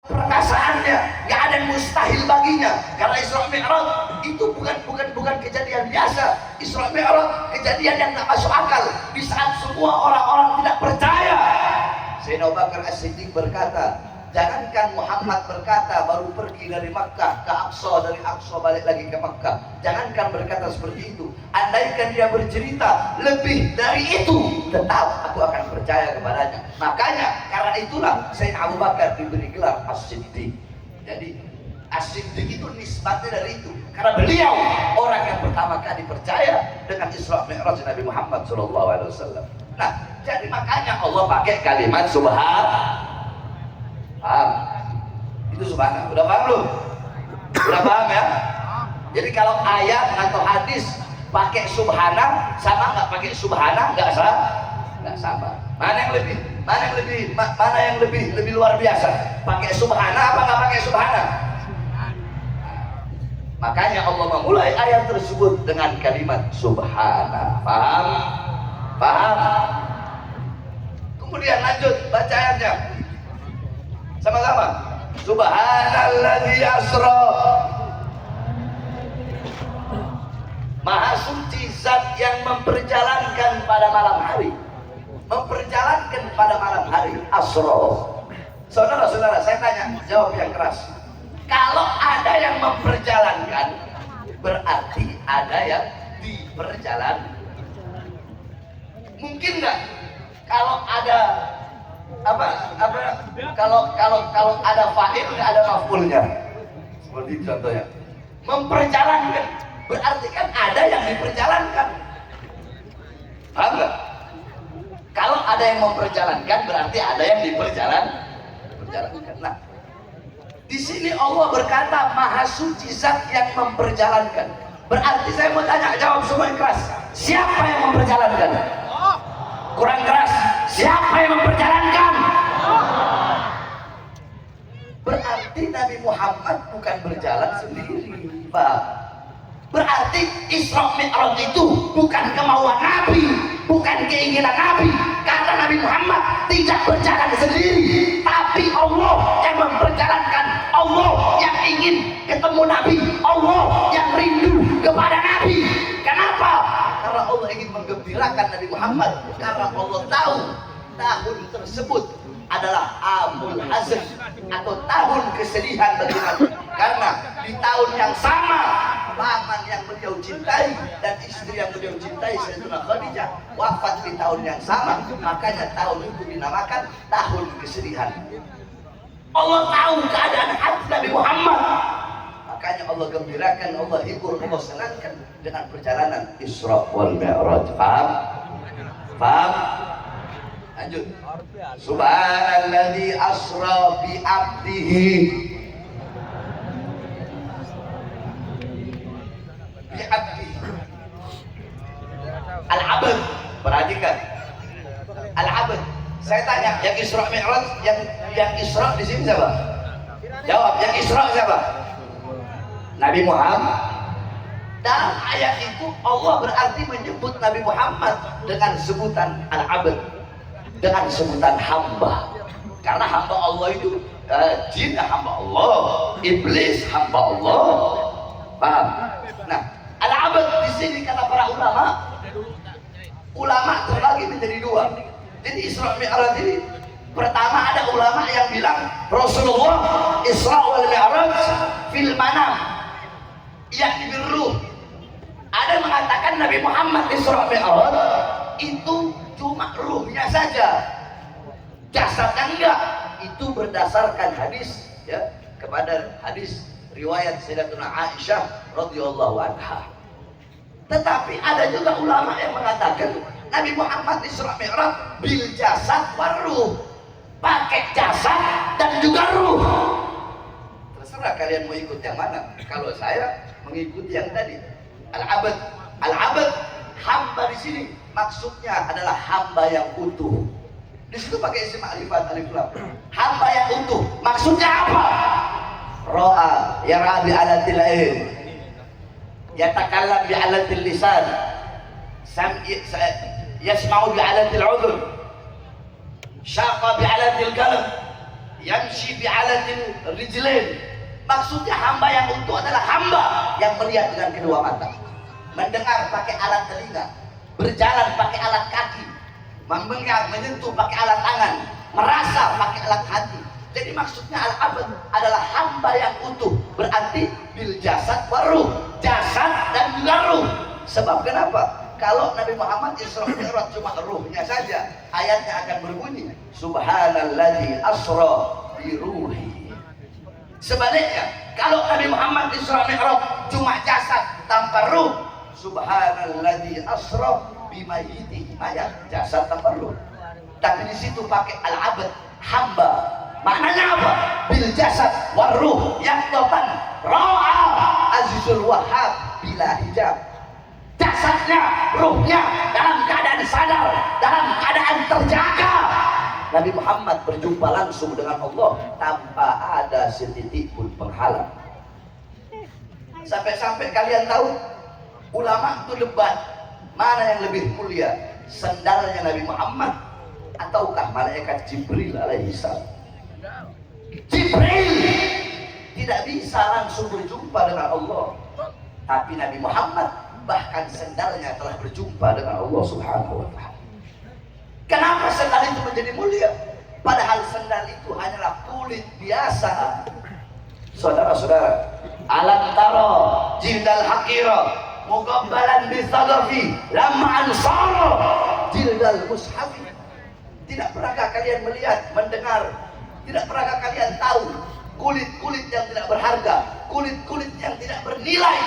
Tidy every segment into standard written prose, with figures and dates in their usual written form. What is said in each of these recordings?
perkasaannya, nggak ada yang mustahil baginya. Karena Isra Mi'raj itu bukan kejadian biasa. Isra Mi'raj kejadian yang tak masuk akal di saat semua orang-orang tidak percaya. Sayyidina Abu Bakar As-Siddiq berkata, jangankan Muhammad berkata baru pergi dari Makkah ke Aqsa, dari Aqsa balik lagi ke Makkah, jangankan berkata seperti itu, andaikan dia bercerita lebih dari itu, tetap aku akan percaya kepadanya. Makanya karena itulah Sayyidina Abu Bakar diberi gelar As-Siddiq. Jadi As-Siddiq itu nisbatnya dari itu, karena beliau orang yang pertama kali percaya dengan Isra Mi'raj Nabi Muhammad SAW. Nah, jadi makanya Allah pakai kalimat subhan. Paham? Itu subhana. Udah paham belum? Udah paham ya? Jadi kalau ayat atau hadis pakai subhana sama nggak pakai subhana nggak sama. Mana yang lebih luar biasa? Pakai subhana apa nggak pakai subhana? Makanya Allah memulai ayat tersebut dengan kalimat subhana. Paham? Paham? Kemudian lanjut baca ayatnya. Sama-sama. Subhanalladzi asra. Maha suci zat yang memperjalankan pada malam hari. Memperjalankan pada malam hari. Asra. Saudara-saudara, saya tanya, jawab yang keras. Kalau ada yang memperjalankan, berarti ada yang diperjalankan. Mungkin nggak kalau ada kalau ada fa'il nggak ada maf'ulnya, seperti contohnya memperjalankan, berarti kan ada yang diperjalankan. Paham nggak? Kalau ada yang memperjalankan berarti ada yang diperjalankan. Nah, di sini Allah berkata Maha Suci Zat yang memperjalankan. Berarti saya mau tanya, jawab semua yang keras. Siapa yang memperjalankan? Kurang keras. Siapa yang memperjalankan? Berarti Nabi Muhammad bukan berjalan sendiri, Pak. Berarti Isra Mi'raj itu bukan kemauan Nabi, bukan keinginan Nabi. Karena Nabi Muhammad tidak berjalan sendiri, tapi Allah yang memperjalankan. Allah yang ingin ketemu Nabi, Allah yang rindu kepada Nabi. Kenapa? Karena Allah ingin menggembirakan Nabi Muhammad. Karena Allah tahu tahun tersebut adalah amul hazn atau tahun kesedihan bagi Nabi. Karena di tahun yang sama paman yang beliau cintai dan istri yang beliau cintai Sayyidatuna Khadijah wafat di tahun yang sama, makanya tahun itu dinamakan tahun kesedihan. Allah tahu keadaan hati Nabi Muhammad, makanya Allah gembirakan, Allah hibur, Allah senangkan dengan perjalanan Isra wal Mi'raj. Paham? Paham? Lanjut. Subhanalladzi asra bi 'abdihi bi 'abdihi. Al-'abd, perhatikan. Al-'abd. Saya tanya, yang Isra Mi'raj, yang Isra di sini siapa? Jawab, yang Isra siapa? Nabi Muhammad. Dalam ayat itu Allah berarti menyebut Nabi Muhammad dengan sebutan Al-'abd, dengan sebutan hamba. Karena hamba Allah itu jin hamba Allah, iblis hamba Allah. Paham? Nah, Al-'abd di sini kata para ulama terbagi menjadi dua. Jadi Isra Mi'raj ini pertama ada ulama yang bilang Rasulullah Isra wal Mi'raj fil manam, yakni birruh. Ada yang mengatakan Nabi Muhammad Isra Mi'raj itu cuma ruhnya saja, jasadnya enggak. Itu berdasarkan hadis ya, kepada hadis riwayat Sayyidatuna Aisyah radhiyallahu anha. Tetapi ada juga ulama yang mengatakan Nabi Muhammad Isra Mi'raj bil jasad war ruh, pakai jasad dan juga ruh. Terserah kalian mau ikut yang mana. Kalau saya mengikuti yang tadi Al-'abd. Al-'abd hamba di sini maksudnya adalah hamba yang utuh. Di situ pakai isim ma'rifat alif lam. Hamba yang utuh. Maksudnya apa? Ra'a yara bi alatil ilm, yatakallam bi alatil lisan, yasma'u bi alatil udhun, syaqa bi alatil qalam, yamshi bi'alatil rijlain. Maksudnya hamba yang utuh adalah hamba yang melihat dengan kedua mata, mendengar pakai alat telinga, berjalan pakai alat kaki, memegang, menyentuh pakai alat tangan, merasa pakai alat hati. Jadi maksudnya al-abd adalah hamba yang utuh, berarti bil jasad waruh, jasad dan juga ruh. Sebab kenapa? Kalau Nabi Muhammad Isra Mi'raj cuma ruhnya saja, ayatnya akan berbunyi subhanalladzi asra bi ruhi. Sebaliknya, kalau Nabi Muhammad Isra Mi'raj cuma jasad tanpa ruh, subhanalladzi asra bi mayyiti, mayat, jasad tanpa ruh. Tapi di situ pakai al-abd, hamba. Maknanya apa? Bil jasad war ruh yaqtatan ra'a azizul wahhab bila hijab. Jasadnya, ruhnya dalam keadaan sadar, dalam keadaan terjaga. Nabi Muhammad berjumpa langsung dengan Allah tanpa ada setitik pun penghalang. Sampai-sampai kalian tahu, ulama itu debat mana yang lebih mulia, sendalnya Nabi Muhammad ataukah malaikat Jibril alaihissalam. Jibril tidak bisa langsung berjumpa dengan Allah, tapi Nabi Muhammad bahkan sendalnya telah berjumpa dengan Allah Subhanahu wa ta'ala. Kenapa sendal itu menjadi mulia? Padahal sendal itu hanyalah kulit biasa. Saudara-saudara, alam taro jildal hakira muqabbalan bisagafi lamma ansara jildal mushafi. Tidak pernahkah kalian melihat, mendengar, tidak pernahkah kalian tahu kulit-kulit yang tidak berharga, kulit-kulit yang tidak bernilai,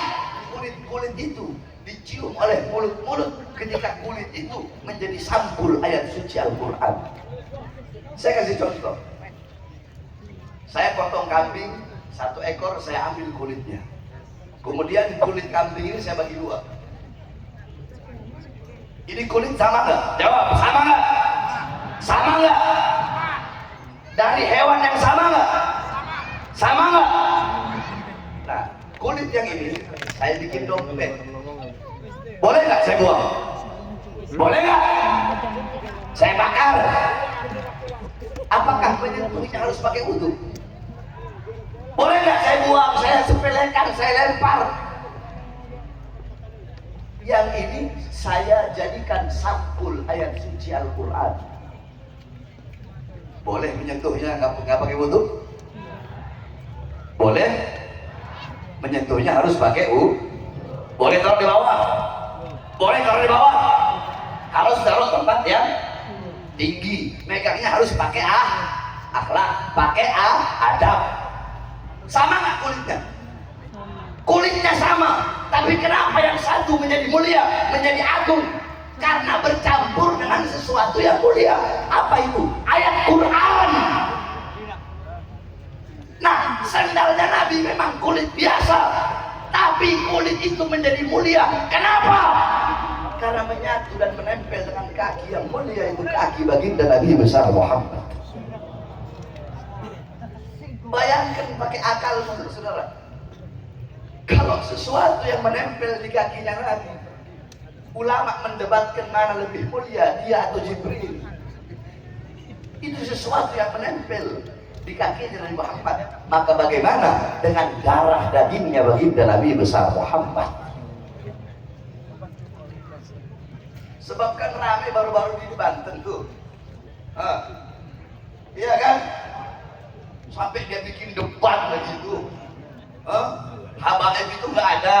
kulit-kulit itu dicium oleh mulut-mulut ketika kulit itu menjadi sampul ayat suci Al-Quran. Saya kasih contoh. Saya potong kambing 1 ekor, saya ambil kulitnya. Kemudian kulit kambing ini saya bagi 2. Ini kulit sama nggak? Jawab, sama nggak? Sama nggak? Dari hewan yang sama nggak? Sama nggak? Nah, kulit yang ini saya bikin dompet. Boleh nggak saya buang? Boleh nggak? Saya bakar. Apakah menyentuhnya harus pakai wudu? Boleh nggak saya buang? Saya sepelekan, saya lempar. Yang ini saya jadikan sampul ayat suci Al-Quran. Boleh menyentuhnya nggak pakai wudu? Boleh. Menyentuhnya harus pakai wudu. Boleh taruh di bawah? Boleh taruh di bawah? Harus taruh tempat yang tinggi. Megangnya harus pakai akhlak, pakai adab. Sama nggak kulitnya? Kulitnya sama, tapi kenapa yang satu menjadi mulia, menjadi agung? Karena bercampur dengan sesuatu yang mulia. Apa itu? Ayat Quran. Nah, sendalnya Nabi memang kulit biasa, tapi kulit itu menjadi mulia. Kenapa? Karena menyatu dan menempel dengan kaki yang mulia, itu kaki baginda Nabi besar Muhammad. Bayangkan pakai akal, saudara. Kalau sesuatu yang menempel di kakinya Nabi, ulama mendebatkan mana lebih mulia, dia atau Jibril. Itu sesuatu yang menempel di kakinya Nabi Muhammad. Maka bagaimana dengan darah dagingnya baginda Nabi besar Muhammad? Sebab kan rame baru-baru di Banten tuh, iya kan? Sampai dia bikin debat begitu. Habaib itu nggak ada,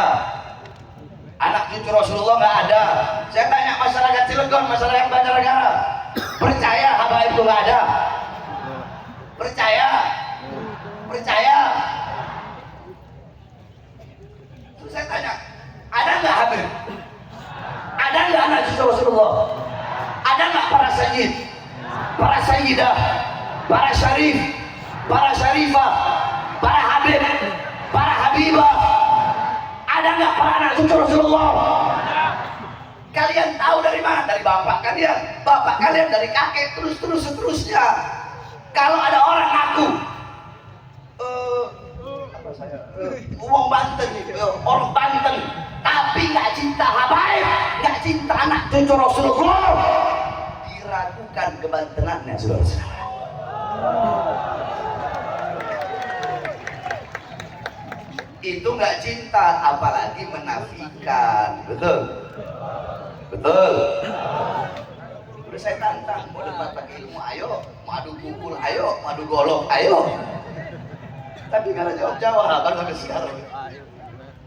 anak cucu Rasulullah nggak ada. Saya tanya masyarakat Cilegon, masyarakat Banjarnegara, percaya habaib itu nggak ada? Percaya? Percaya? Terus saya tanya, ada nggak Habib? Ada nggak anak cucu Rasulullah? Ada nggak para sayyid, para sayyidah, para syarif, para syarifah, para habib, para habibah? Ada nggak para anak cucu Rasulullah? Kalian tahu dari mana? Dari bapak kalian dari kakek, terus seterusnya. Kalau ada orang ngaku orang Banten, orang Banten, tapi nggak cinta habaib, nggak cinta anak cucu Rasulullah, diragukan kebantenannya, saudara-saudara. itu nggak cinta, apalagi menafikan. Betul? Betul? Udah saya tantang, mau debat pakai ilmu ayo, mau adu pukul ayo, mau adu golok ayo. Tapi kalau jawab-jawab kan sampai sekarang.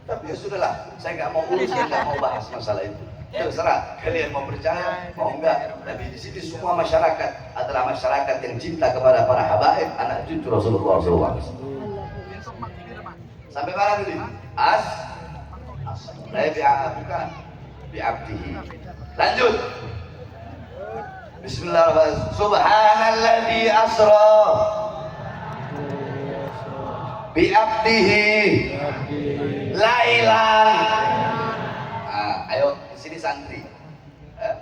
Tapi ya sudahlah, saya nggak mau urusin, nggak mau bahas masalah itu. Terserah kalian mau percaya, mau enggak. Tapi di sini semua masyarakat adalah masyarakat yang cinta kepada para habaib, anak cucu Rasulullah SAW. Sampai mana tadi? Bukan bi'abdihi. Lanjut. Bismillahirrahmanirrahim. Subhanalladzi asra bi'abdihi lailan. Ayo sini santri,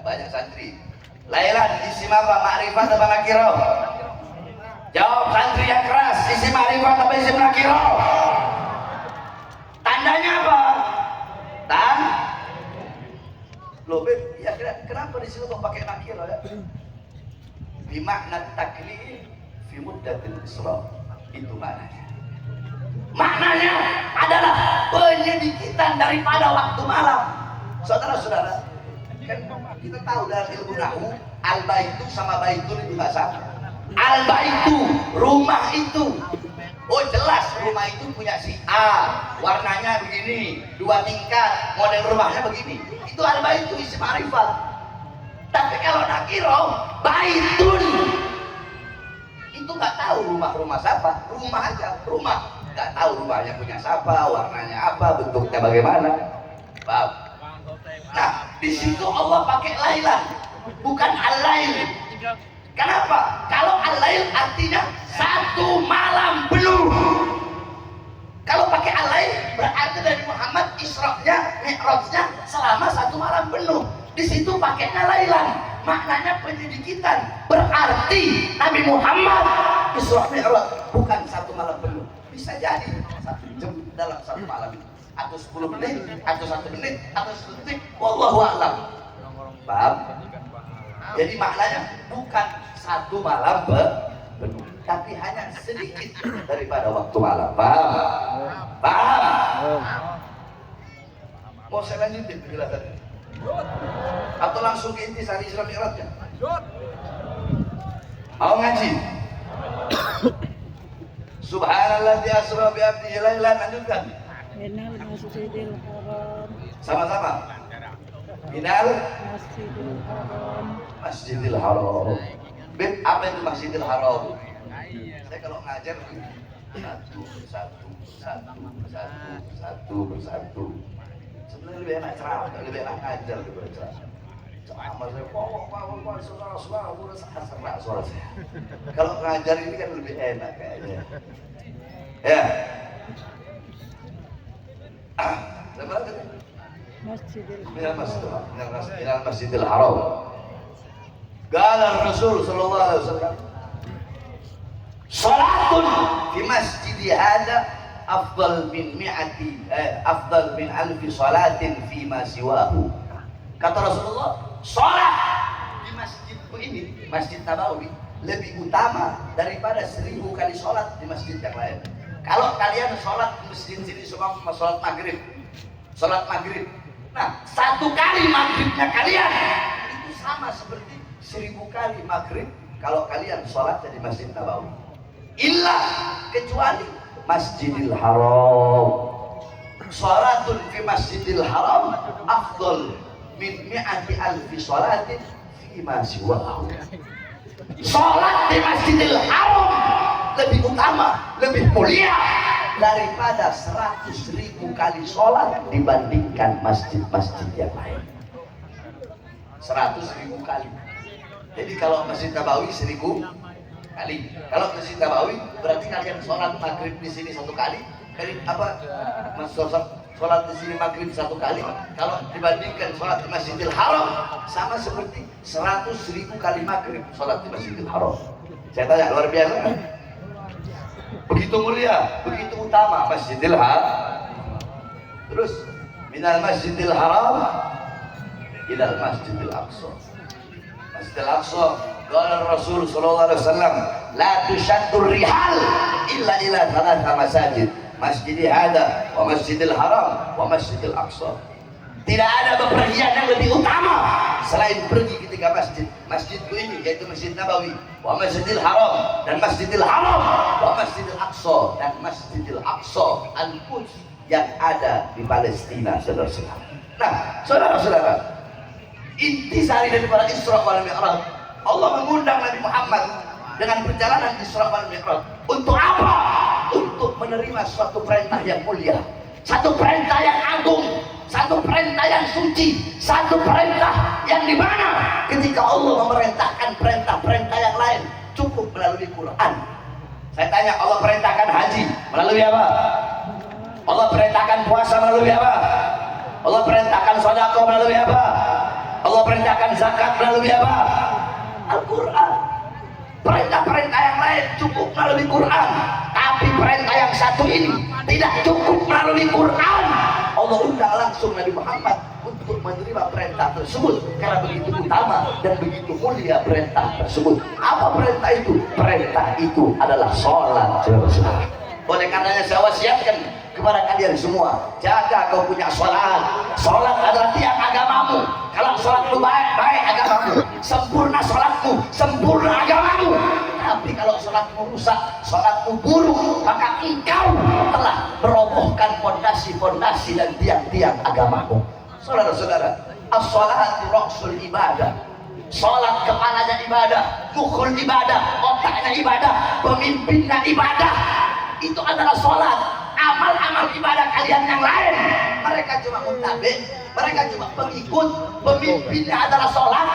banyak santri. Lailan isim apa? Ma'rifat apa nakirah? Jawab santri yang keras. Isim ma'rifat apa isim nakirah? Tandanya apa? Loh, ya kenapa di sini kok pakai nakirah ya? Bimakna taklif fi muddatil isra. Itu maknanya. Maknanya adalah penyedikitan daripada waktu malam. Saudara-saudara, kan kita tahu dalam ilmu nahwu, al-baitu sama baitun itu nggak sama. Al-baitu, rumah itu. Oh jelas rumah itu punya si A, warnanya begini, 2 tingkat, model rumahnya begini. Itu al-baitu isim ma'rifat. Tapi kalau nakiro, baitun itu nggak tahu rumah siapa, rumah aja, rumah. Nggak tahu rumahnya punya siapa, warnanya apa, bentuknya bagaimana. Paham? Nah, di situ Allah pakai lailan, bukan al-lail. Kenapa? Kalau al-lail artinya 1 malam penuh. Kalau pakai al-lail berarti dari Muhammad Isra-nya, Mi'rajnya selama 1 malam penuh. Di situ pakainya lailan, maknanya penyedikitan. Berarti Nabi Muhammad Isra Mi'raj bukan 1 malam penuh. Bisa jadi 1 jam dalam 1 malam itu, atau 10 menit, atau 1 menit, atau 1 detik. Wallahu a'lam. Paham? Jadi maknanya bukan 1 malam penuh, tapi hanya sedikit daripada waktu malam. Paham? Paham? Mau saya lanjutin penjelasannya? Atau langsung ke inti sari Isra Mi'rajnya? Mau ngaji? Subhanalladzi asra bi 'abdihi lailan, lanjutkan. Minal Masjidil Haram. Sama-sama. Minal Masjidil Haram. Bet, apa itu Masjidil Haram? Saya kalau ngajar satu persatu. Sebenarnya lebih enak ceramah, lebih enak ngajar daripada ceramah. Ceramah saya suara saya. Kalau ngajar ini kan lebih enak kayaknya. Ya. Minal Masjidil Haram. Qala Rasul sallallahu alaihi wasallam, salatun fi masjidi hadza afdal min alfi salatin fi ma siwahu. Kata Rasulullah, salat di masjidku ini, Masjid Nabawi, lebih utama daripada 1000 kali salat di masjid yang lain. Kalau kalian sholat di masjid sini semua sholat maghrib, nah 1 kali maghribnya kalian itu sama seperti 1000 kali maghrib kalau kalian sholatnya di Masjid Nabawi. Illa, kecuali Masjidil Haram. Sholatun fi Masjidil Haram afdal min mi'ati alfi sholatin fi ma siwahu. Sholat di Masjidil Haram lebih utama, lebih mulia daripada 100.000 kali sholat dibandingkan masjid-masjid yang lain. 100.000 kali. Jadi kalau Masjid Nabawi 1000 kali. Kalau Masjid Nabawi berarti kalian sholat maghrib di sini 1 kali. Kali apa? Sholat di sini maghrib 1 kali. Kalau dibandingkan sholat di Masjidil Haram sama seperti 100.000 kali maghrib sholat di Masjidil Haram. Saya tanya, luar biasa kan? Begitu mulia, begitu utama Masjidil Haram. Terus minal Masjidil Haram ilal Masjidil Aqsa. Masjidil Aqsa, qala Rasul sallallahu alaihi wasallam, la tushaddur rihal illa ila thalatha masajid, masjidil hada wa masjidil haram wa masjidil aqsa. Tidak ada bepergian yang lebih utama selain pergi ketika masjidku ini, yaitu Masjid Nabawi, wa Masjidil Haram, dan Masjidil Haram, wa Masjidil Aqsa, dan Masjidil Aqsa Al-Quds yang ada di Palestina, saudara-saudara. Nah, saudara-saudara, intisari daripada Isra wal Mi'raj, Allah mengundang Nabi Muhammad dengan perjalanan Isra wal Mi'raj. Untuk apa? Untuk menerima suatu perintah yang mulia, satu perintah yang agung, satu perintah yang suci, satu perintah yang dimana ketika Allah memerintahkan perintah-perintah yang lain cukup melalui Quran. Saya tanya, Allah perintahkan haji melalui apa? Allah perintahkan puasa melalui apa? Allah perintahkan sedekah melalui apa? Allah perintahkan zakat melalui apa? Al-Quran. Perintah-perintah yang lain cukup melalui Quran, tapi perintah yang satu ini tidak cukup melalui Quran. Allah undang langsung Nabi Muhammad untuk menerima perintah tersebut karena begitu utama dan begitu mulia perintah tersebut. Apa perintah itu? Perintah itu adalah sholat. Oleh karenanya saya wasiatkan kepada kalian semua, jaga kau punya sholat. Sholat adalah tiang agamamu. Kalau sholatmu baik, baik agamamu. Sempurna sholatmu, sempurna agamamu. Tapi kalau sholatmu rusak, sholatmu buruk, maka engkau telah merobohkan fondasi-fondasi dan tiang-tiang agamamu. Saudara-saudara, as-sholatu ra'sul ibadah. Sholat kepalanya ibadah, mukhul ibadah, otaknya ibadah, pemimpinnya ibadah. Itu adalah sholat. Amal-amal ibadah kalian yang lain, mereka cuma muntabik, mereka cuma pengikut, pemimpinnya adalah sholat.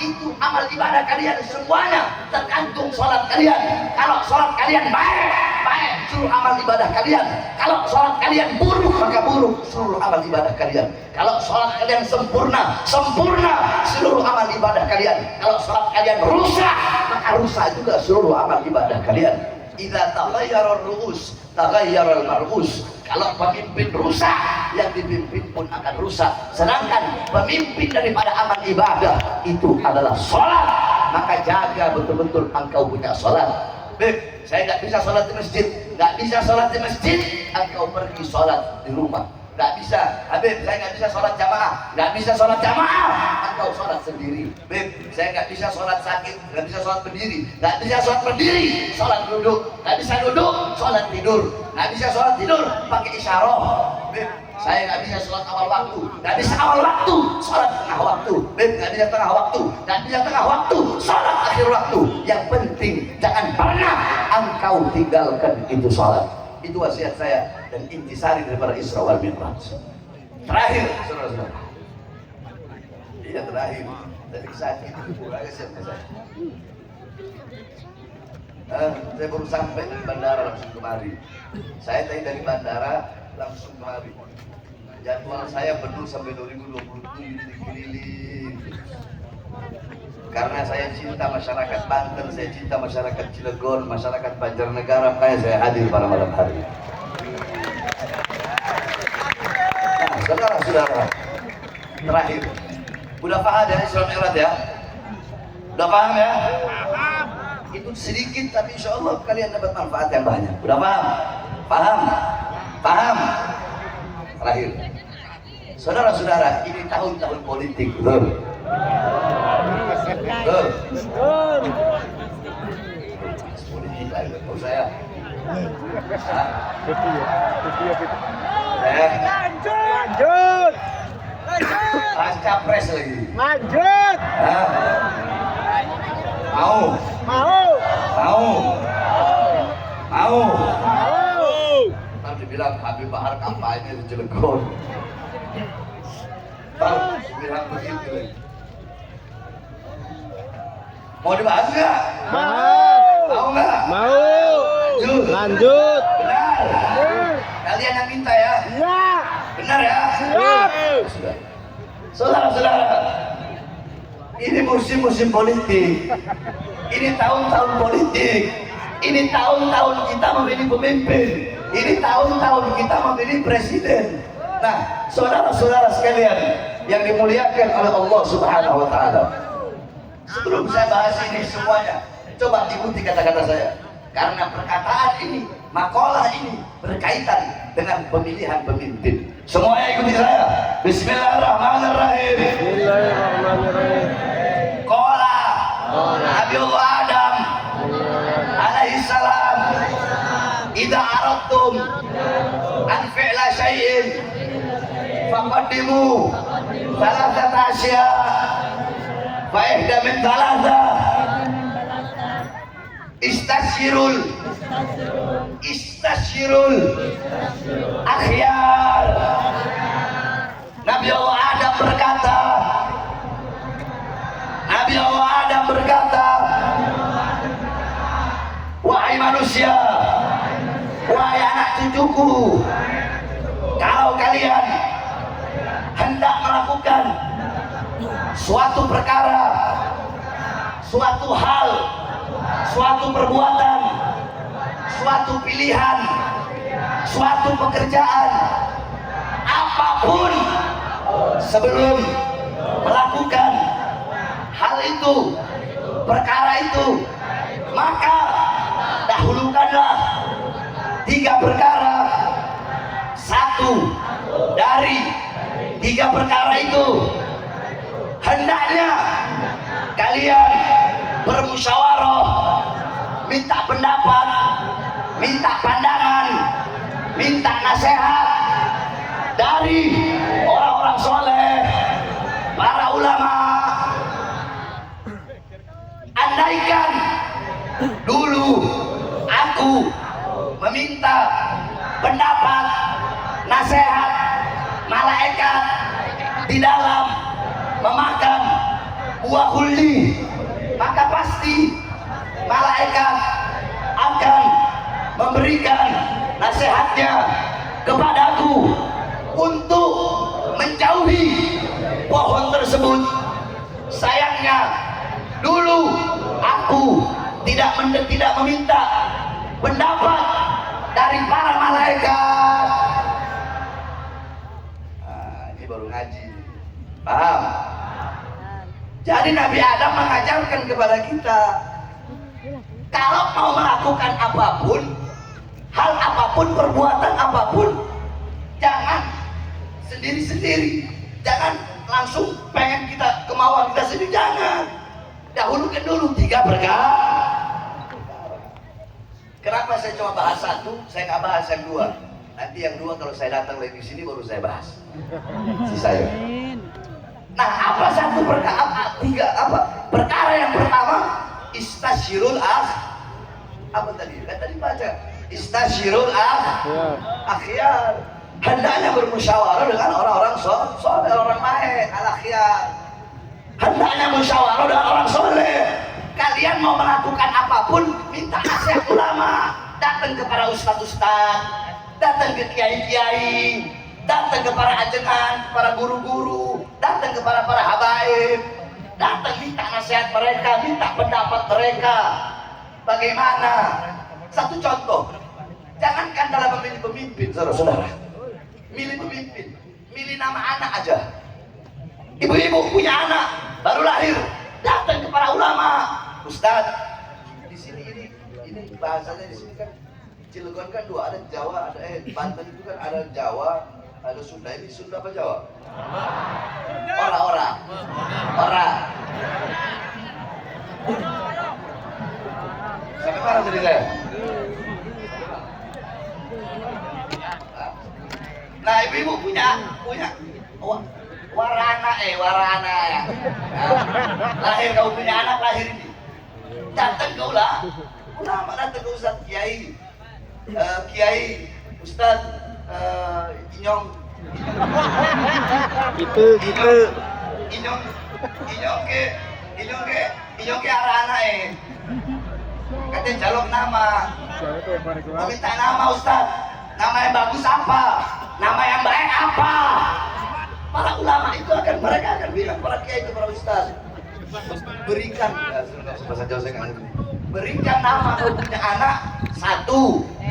Itu amal ibadah kalian semuanya tergantung sholat kalian. Kalau sholat kalian baik, baik seluruh amal ibadah kalian. Kalau sholat kalian buruk, maka buruk seluruh amal ibadah kalian. Kalau sholat kalian sempurna, sempurna seluruh amal ibadah kalian. Kalau sholat kalian rusak, maka rusak juga seluruh amal ibadah kalian. Idza taghayyara ar-ru'us taghayyara al-mar'us. Kalau pemimpin rusak, yang dipimpin pun akan rusak. Sedangkan pemimpin daripada amal ibadah itu adalah sholat. Maka jaga betul-betul engkau punya sholat. Beb, saya nggak bisa sholat di masjid, nggak bisa sholat di masjid, engkau pergi sholat di rumah. Nggak bisa, Habib, saya nggak bisa sholat jamaah, nggak bisa sholat jamaah, engkau sholat sendiri. Beb, saya nggak bisa sholat sakit, nggak bisa sholat berdiri, nggak bisa sholat berdiri, sholat duduk, nggak bisa duduk, sholat tidur, nggak bisa sholat tidur, pakai isyarah. Beb, saya nggak bisa sholat awal waktu, nggak bisa awal waktu, sholat tengah waktu. Beb, nggak bisa tengah waktu, nggak bisa tengah waktu, sholat akhir waktu. Yang penting jangan pernah engkau tinggalkan itu sholat. Itu wasiat saya dan intisari daripada Isra wal Mi'raj. Terakhir, saudara-saudara. Iya terakhir. Tadi sakit, agak siap saya. Saya baru sampai dari bandara langsung kemari. Saya tadi dari bandara langsung kemari. Jadwal saya penuh sampai 2027 dikeliling. Karena saya cinta masyarakat Banten, saya cinta masyarakat Cilegon, masyarakat Banjarnegara, makanya saya hadir pada malam hari. Nah, saudara-saudara, terakhir, udah paham ya Isra Mi'raj ya? Udah paham ya? Itu sedikit tapi insya Allah kalian dapat manfaat yang banyak. Udah paham? Paham? Paham? Terakhir, saudara-saudara, ini tahun-tahun politik, betul? Betul. Politik lagi, oh saya. Lanjut. Pasca pres lagi. Lanjut. Mau. Mau. Mau. Mau. Mau. Nanti bilang Habib Bahar kampanye di Cilegon. Ntar bilang begitu lagi. Mau dibahas nggak? Mau. Mau nggak? Mau. Lanjut. Lanjut. Benar. Kalian yang minta ya? Iya. Benar ya? Siap. Sudah. Saudara-saudara, ini musim-musim politik. Ini tahun-tahun politik. Ini tahun-tahun kita memilih pemimpin. Ini tahun-tahun kita memilih presiden. Nah, saudara-saudara sekalian yang dimuliakan oleh Allah Subhanahu wa taala. Sebelum saya bahas ini semuanya, coba ikuti kata-kata saya. Karena perkataan ini Makalah ini berkaitan dengan pemilihan pemimpin. Semuanya ikuti saya. Bismillahirrahmanirrahim. Bismillahirrahmanirrahim. Qala Nabiullah Adam alaihi salam, idza aradtum an fi'la syai'in faqaddimu thalathata asya fa ihda min thalatha istasyirul akhyar. Nabi Allah Adam berkata, wahai manusia, wahai anak cucuku, kalau kalian hendak melakukan suatu perkara, suatu hal, suatu perbuatan, suatu pilihan, suatu pekerjaan, apapun, sebelum melakukan hal itu, perkara itu, maka dahulukanlah 3 perkara. 1 dari 3 perkara itu hendaknya kalian bermusyawarah, minta pendapat, minta pandangan, minta nasihat dari orang-orang soleh, para ulama. Andaikan dulu aku meminta pendapat, nasihat malaikat di dalam memakan buah khuldi, maka pasti malaikat akan memberikan nasihatnya kepadaku untuk menjauhi pohon tersebut. Sayangnya dulu aku tidak meminta pendapat dari para malaikat. Ini baru ngaji, paham? Jadi Nabi Adam mengajarkan kepada kita, kalau mau melakukan apapun, hal apapun, perbuatan apapun, jangan sendiri-sendiri, jangan langsung pengen kita, kemauan kita sendiri, jangan. Dahulukan dulu 3 perkara. Kenapa saya cuma bahas 1, saya nggak bahas yang 2? Nanti yang 2 kalau saya datang lagi sini baru saya bahas. Sisanya. Nah, apa 1 perkara? 3 apa? Perkara yang pertama, istasyirul apa tadi? Tadi baca istasyirul akhyar. Hendaknya bermusyawarah dengan orang-orang soleh, orang baik, al-akhyar. Hendaknya musyawarah dengan orang soleh. Kalian mau melakukan apapun, minta nasihat ulama, datang ke para ustaz-ustaz, datang ke kiai-kiai, datang ke para ajengan, para guru-guru, datang kepada para habaib, datang minta nasihat mereka, minta pendapat mereka. Bagaimana? 1 contoh, jangankan dalam memilih pemimpin, saudara-saudara, milih pemimpin, milih nama anak aja. Ibu-ibu punya anak baru lahir, datang ke para ulama. Ustaz, di sini ini bahasanya di sini kan Cilegon kan 2, ada Jawa, ada Banten itu kan ada Jawa, ada Sunda. Ini Sunda apa Jawa? Ora. Sampai mana tadi saya? Nah, ibu-ibu punya warana ya. Lahir kau punya anak, lahir ini. Datang ke ulama, datang ke Ustaz Kiai, Ustaz Inyong. Inyong ke arah anak katanya jaluk nama. Mau minta nama Ustaz. Nama yang bagus apa? Nama yang baik apa? Para ulama itu mereka akan bilang para kiai itu, para ustaz, berikan bahasa Jawa saya nggak ngerti. Berikan nama kalau punya anak 1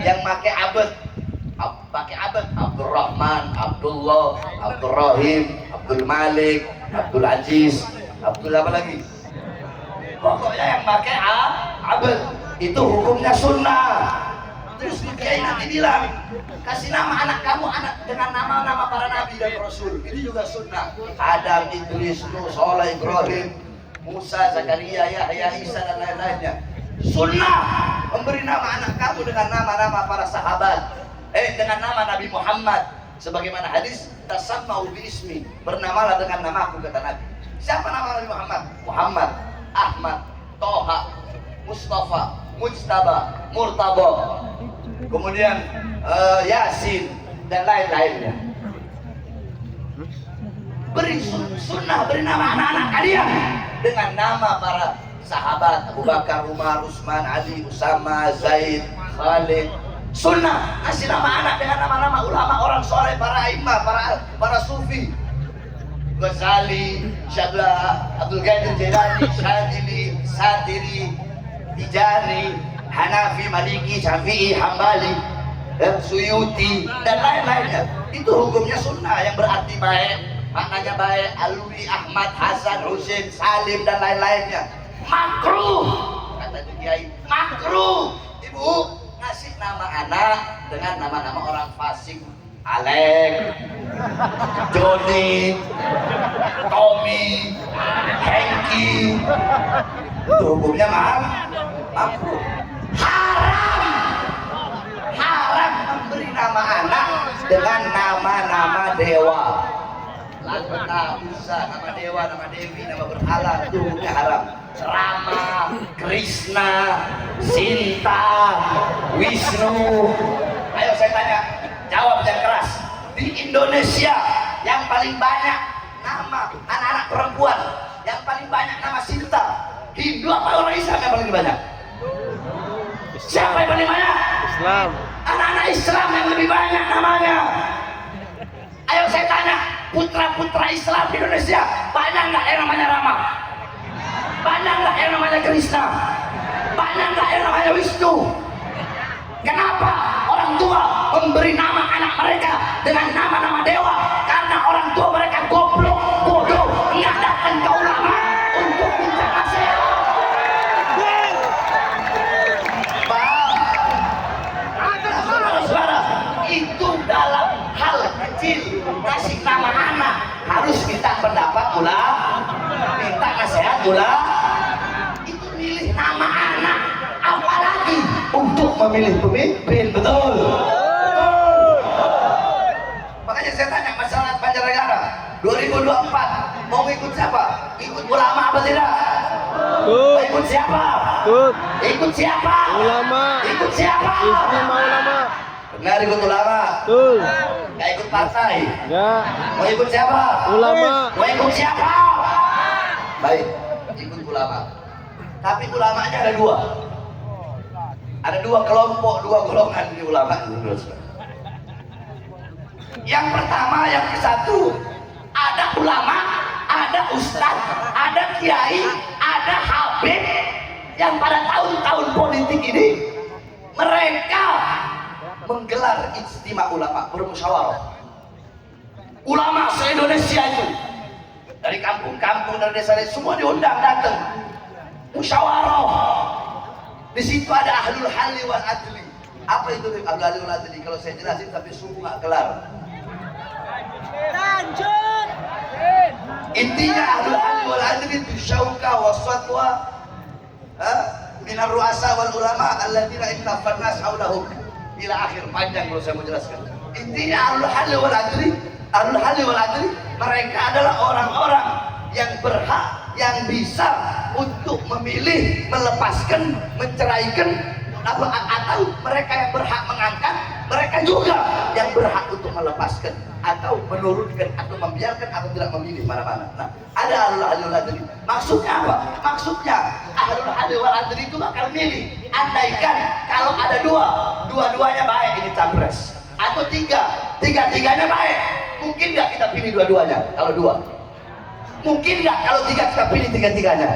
yang pakai abad, Abdurrahman, Abdullah, Abdurrahim, Abdul Malik, Abdul Aziz, Abdul apa lagi? Pokoknya yang pakai abad itu hukumnya sunnah. Terus Kiai nanti bilang, kasih nama anak kamu dengan nama-nama para nabi dan rasul. Ini juga sunnah. Adam, Idris, Nuh, Soleh, Ibrahim, Musa, Zakaria, Yahya, Isa dan lain-lainnya. Sunnah memberi nama anak kamu dengan nama-nama para sahabat. Dengan nama Nabi Muhammad. Sebagaimana hadis, tasammau bi ismi, bernamalah dengan namaku, kata Nabi. Siapa nama Nabi Muhammad? Muhammad, Ahmad, Toha, Mustafa, Mujtaba, Murtaba, kemudian Yasin dan lain-lainnya. Beri sunnah, beri nama anak-anak kalian dengan nama para sahabat Abu Bakar, Umar, Utsman, Ali, Usama, Zaid, Khalid. Sunnah kasih nama anak dengan nama-nama ulama orang soleh, para imam, para sufi. Ghazali, Syabla, Abdul Qadir Jailani, Syadili, Satiri, Tijani, Hanafi, Maliki, Syafi'i, Hambali, Suyuti dan lain-lainnya. Itu hukumnya sunnah yang berarti baik, maknanya baik. Alwi, Ahmad, Hasan, Husain, Salim dan lain-lainnya. Makruh, kata Kiai, makruh. Ibu ngasih nama anak dengan nama-nama orang fasik. Alek, Joni, Tommy, Hengki. Itu hukumnya makruh. Haram memberi nama anak dengan nama-nama dewa. Lata, Musa, nama dewa, nama dewi, nama berhala, itu hukumnya haram. Rama, Krishna, Sinta, Wisnu. Ayo saya tanya, jawab yang keras. Di Indonesia yang paling banyak nama anak-anak perempuan, yang paling banyak nama Sinta, Hindu apa orang Islam yang paling banyak? Siapa yang paling banyak? Islam. Anak-anak Islam yang lebih banyak namanya. Ayo saya tanya, putra-putra Islam di Indonesia banyak nggak yang namanya Rama? Banyak nggak yang namanya Krishna? Banyak nggak yang namanya Wisnu? Kenapa orang tua memberi nama anak mereka dengan nama-nama dewa? Karena orang tua mereka goblok, bodoh, nggak datang ke ulama untuk minta nasihat. Saudara, itu dalam hal kecil kasih nama anak harus minta pendapat ulama, minta nasihat ulama. Itu milih nama anak, apalagi untuk memilih pemimpin, betul? Makanya saya tanya masyarakat Banjarnegara 2024 mau ikut siapa? Ikut ulama apa tidak? Mau ikut siapa? Ikut siapa? Ulama. Ikut siapa? Istimewa ulama. Benar, ikut ulama. Betul. Gak ikut partai. Enggak. Mau ikut siapa? Ulama. Mau ikut siapa? Baik, ikut ulama. Tapi ulamanya ada dua. Ada dua kelompok, dua golongan di ulama. Yang pertama, yang ke satu, ada ulama, ada ustaz, ada kiai, ada habib yang pada tahun-tahun politik ini mereka menggelar ijtima ulama, bermusyawarah. Ulama se-Indonesia itu dari kampung-kampung, dari desa-desa semua diundang datang musyawarah. Di situ ada ahlul halli wal adli. Apa itu ahlul halli wal adli? Kalau saya jelasin tapi sungguh nggak kelar. Lanjut. Intinya ahlul halli wal adli itu syauka wasatwa minar ru'asa wal ulama alladzina ittafaqan nas haulahum ila akhir, panjang kalau saya mau jelaskan. Intinya ahlul halli wal adli, ahlul halli wal adli mereka adalah orang-orang yang berhak, yang bisa untuk memilih, melepaskan, menceraikan, atau mereka yang berhak mengangkat, mereka juga yang berhak untuk melepaskan atau menurunkan atau membiarkan atau tidak memilih mana-mana. Nah, ada ahlul halli wal adli. Maksudnya apa? Maksudnya ahlul halli wal adli itu bakal milih. Andaikan kalau ada dua-duanya baik ini capres, atau tiga-tiganya baik, mungkin nggak kita pilih dua-duanya? Kalau dua, mungkin nggak kalau tiga kita pilih tiga-tiganya?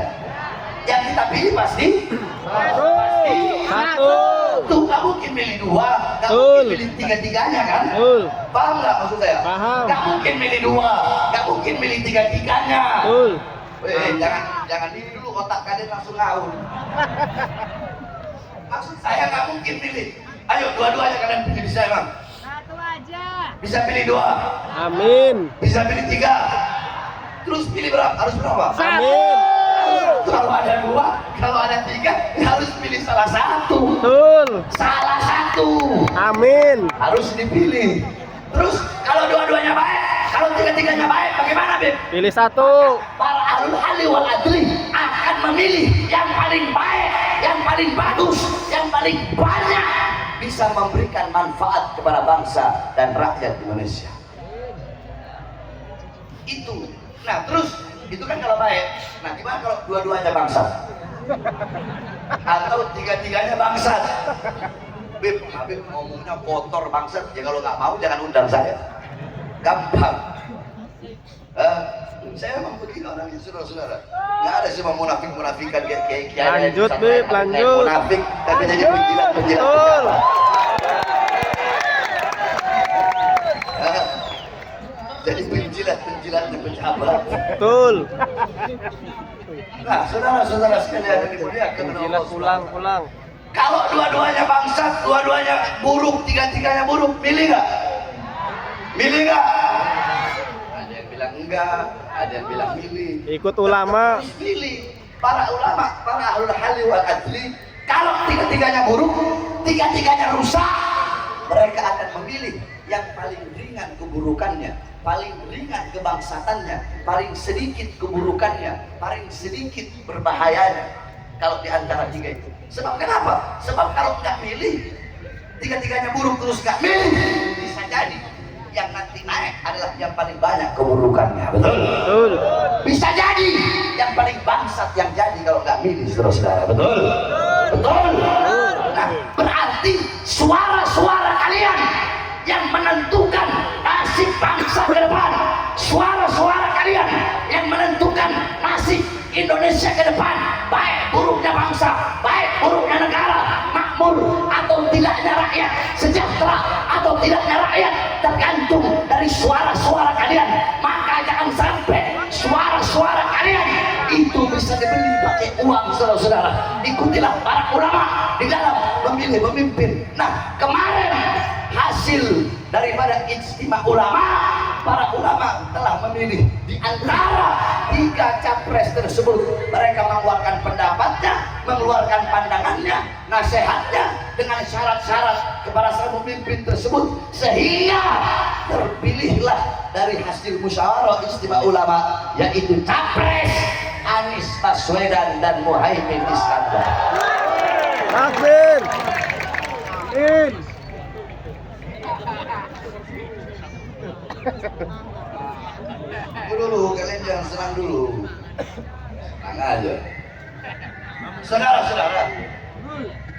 Yang kita pilih pasti Satu. tuh, nggak mungkin milih dua, nggak mungkin milih tiga-tiganya kan? Paham nggak maksud saya? Paham. Nggak mungkin milih dua, nggak mungkin milih tiga-tiganya. Jangan ini dulu, otak kalian langsung ngawur. Maksud saya nggak mungkin milih Ayo dua-duanya kalian pilih, bisa emang? Satu aja. Bisa pilih 2, Amin. bisa pilih 3, terus pilih berapa? Harus berapa? Amin. Kalau ada 2, kalau ada 3, harus pilih salah satu. Betul. Salah satu Amin. harus dipilih. Terus kalau dua-duanya baik, kalau tiga-tiganya baik, bagaimana, Beb? Pilih satu. Para ahlul halli wal adli akan memilih yang paling baik, yang paling bagus, yang paling banyak bisa memberikan manfaat kepada bangsa dan rakyat Indonesia. Itu. Nah, terus itu kan kalau baik. Nah, gimana kalau dua-duanya bangsat? Atau tiga-tiganya bangsat? Habib ngomongnya kotor bangsat. Ya kalau nggak mau jangan undang saya. Gampang. Saya memang begini orangnya, saudara-saudara. Nggak ada sih munafik-munafikan kayak Lanjut, Bib, lanjut. Munafik tapi jadi penjilat-penjilat. Betul. Jadi penjilat-penjilatnya pejabat. Betul. Nah, saudara-saudara sekalian yang dimuliakan oleh Allah Pulang, pulang. kalau dua-duanya bangsat, dua-duanya buruk, tiga-tiganya buruk, milih nggak? Milih nggak? Ada yang bilang enggak, ada yang bilang milih. Ikut ulama. Terus pilih. Para ulama, para ahlul halli wal adli, kalau tiga-tiganya buruk, tiga-tiganya rusak, mereka akan memilih yang paling ringan keburukannya, paling ringan kebangsatannya, paling sedikit keburukannya, paling sedikit berbahayanya. Kalau di antara tiga itu, sebab kenapa? Sebab kalau nggak milih, tiga-tiganya buruk terus nggak milih, bisa jadi yang nanti naik adalah yang paling banyak keburukannya. Betul? Betul. Bisa jadi yang paling bangsat yang jadi kalau nggak milih, saudara-saudara. Betul? Betul? Nah, berarti suara-suara kalian yang menentukan nasib bangsa ke depan, suara-suara kalian yang menentukan nasib Indonesia ke depan, baik buruknya bangsa, baik buruknya negara, makmur atau tidaknya rakyat, sejahtera atau tidaknya rakyat, tergantung dari suara-suara kalian. Maka jangan sampai suara-suara kalian itu bisa dibeli pakai uang, saudara-saudara. Ikutilah para ulama di dalam memilih pemimpin. Nah, kemarin hasil daripada ijtima ulama, para ulama telah memilih di antara 3 capres tersebut. Mereka mengeluarkan pendapatnya, mengeluarkan pandangannya, nasihatnya dengan syarat-syarat kepada sang pemimpin tersebut, sehingga terpilihlah dari hasil musyawarah ijtima ulama, yaitu capres Anies Baswedan dan Muhaimin Iskandar. Takbir. In. Dulu kalian jangan senang dulu, tenang aja. Saudara-saudara,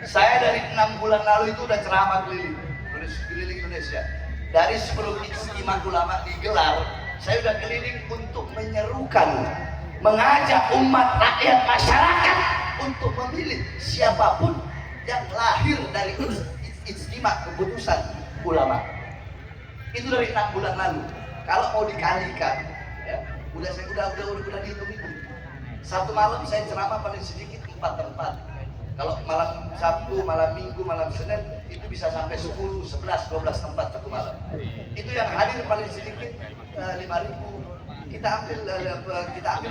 saya dari 6 bulan lalu itu udah ceramah keliling Indonesia. Dari sebelum ijtima ulama digelar, saya udah keliling untuk menyerukan, mengajak umat rakyat masyarakat untuk memilih siapapun yang lahir dari ijtima keputusan ulama. Itu dari 6 bulan lalu. Kalau mau dikalikan, ya, udah dihitung-hitung. Satu malam saya ceramah paling sedikit 4 tempat. Kalau malam Sabtu, malam Minggu, malam Senin itu bisa sampai 10, 11, 12 tempat satu malam. Itu yang hadir paling sedikit 5.000. Kita ambil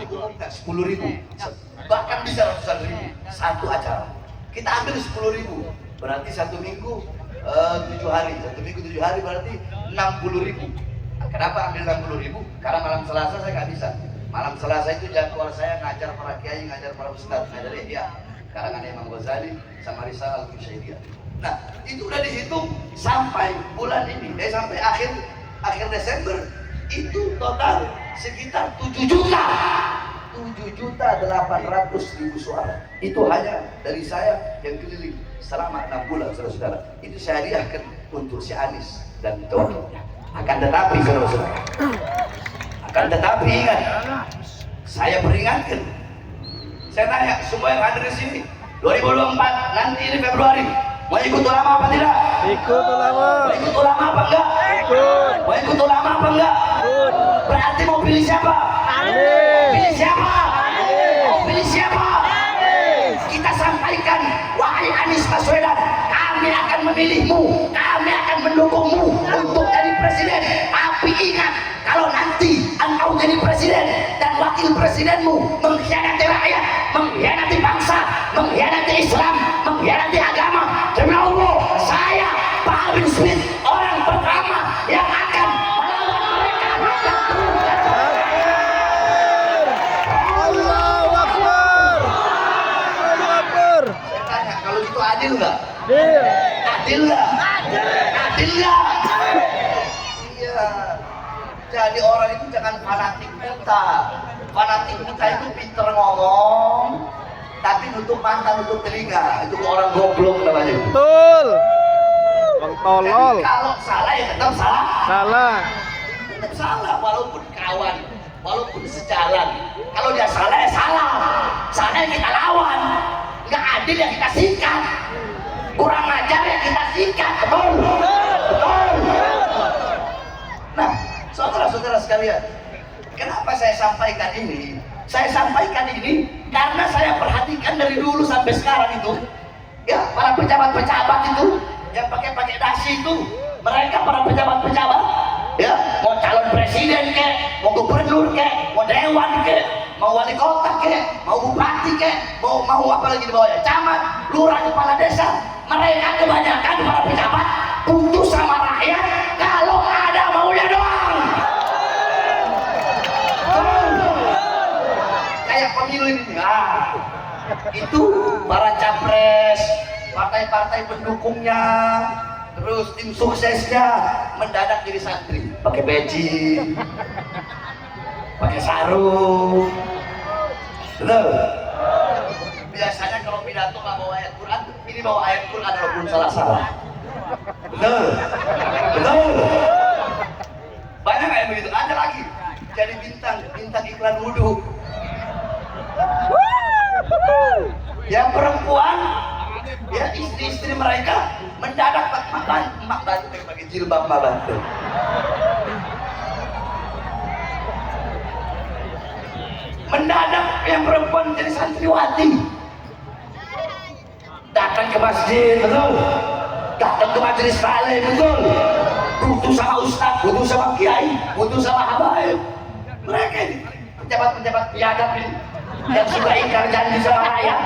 umumnya 10.000. Bahkan bisa ratusan ribu satu acara. Kita ambil 10.000. Berarti satu minggu 7 hari. Satu minggu 7 hari berarti 60.000. Kenapa ambil 60.000? Karena malam Selasa saya nggak bisa. Malam Selasa itu jadwal saya ngajar para kiai, ngajar para ustadz, ngajar Ihya, karangan Imam Ghazali sama Risalah Al-Qusyairiyah. Nah, itu udah dihitung sampai bulan ini, sampai akhir Desember itu total sekitar 7.800.000 suara. Itu hanya dari saya yang keliling selama 6 bulan, saudara-saudara. Itu saya hadiahkan untuk si Anies dan wakilnya. Akan tetapi, saudara-saudara, ingat, saya peringatkan. Saya tanya semua yang hadir di sini, 2024 nanti ini Februari, mau ikut ulama apa tidak? Ikut ulama. Mau ikut ulama apa enggak? Ikut. Mau ikut ulama apa enggak? Ikut. Berarti mau pilih siapa? Amin. Pilih siapa? Amin. Mau pilih siapa? Amin. Kita sampaikan, wahai Anies Baswedan, kami akan memilihmu, kami akan mendukungmu untuk jadi presiden. Tapi ingat, kalau nanti engkau jadi presiden dan wakil presidenmu mengkhianati rakyat, mengkhianati bangsa, mengkhianati Islam, mengkhianati agama, demi Allah, saya Pak bin Smith orang pertama yang akan melawan mereka yang terus. Allahu Akbar. Allahu Akbar. Saya tanya, kalau itu adil nggak? Adil. Adil nggak? Adil nggak? Iya. Jadi orang itu jangan fanatik buta. Fanatik buta itu pinter ngomong, tapi nutup mata, nutup telinga. Itu orang goblok namanya. Betul. Bang tolol. Jadi kalau salah ya tetap salah. Salah. Tetap salah walaupun kawan, walaupun sejalan. Kalau dia salah ya salah. Salah yang kita lawan. Nggak adil yang kita sikat. Kurang ajar yang kita sikat. Betul. Betul. Nah, saudara-saudara sekalian, kenapa saya sampaikan ini? Saya sampaikan ini karena saya perhatikan dari dulu sampai sekarang itu, ya, para pejabat-pejabat itu yang pakai dasi itu, mereka para pejabat-pejabat, ya, mau calon presiden ke, mau gubernur ke, mau dewan ke, mau wali kota ke, mau bupati ke, mau apa lagi di bawahnya, camat, lurah, kepala desa, mereka kebanyakan para pejabat butuh sama rakyat kalau ada maunya doang. Kayak pemilu ini, itu para capres, partai-partai pendukungnya, terus tim suksesnya mendadak jadi santri, pakai peci, pakai sarung, betul. Biasanya kalau pidato nggak bawa ayat Quran, ini bawa ayat Quran walaupun salah-salah. Betul, betul. Banyak kayak begitu. Ada lagi jadi bintang iklan wudhu. Yang perempuan, ya, istri-istri mereka mendadak mak banteng pakai jilbab mak banteng. Mendadak yang perempuan jadi santriwati, datang ke masjid, betul, datang ke majelis taklim, betul, butuh sama ustaz, butuh sama kiai, butuh sama habaib. Mereka ini pejabat-pejabat biadab ini yang suka ingkar janji sama rakyat,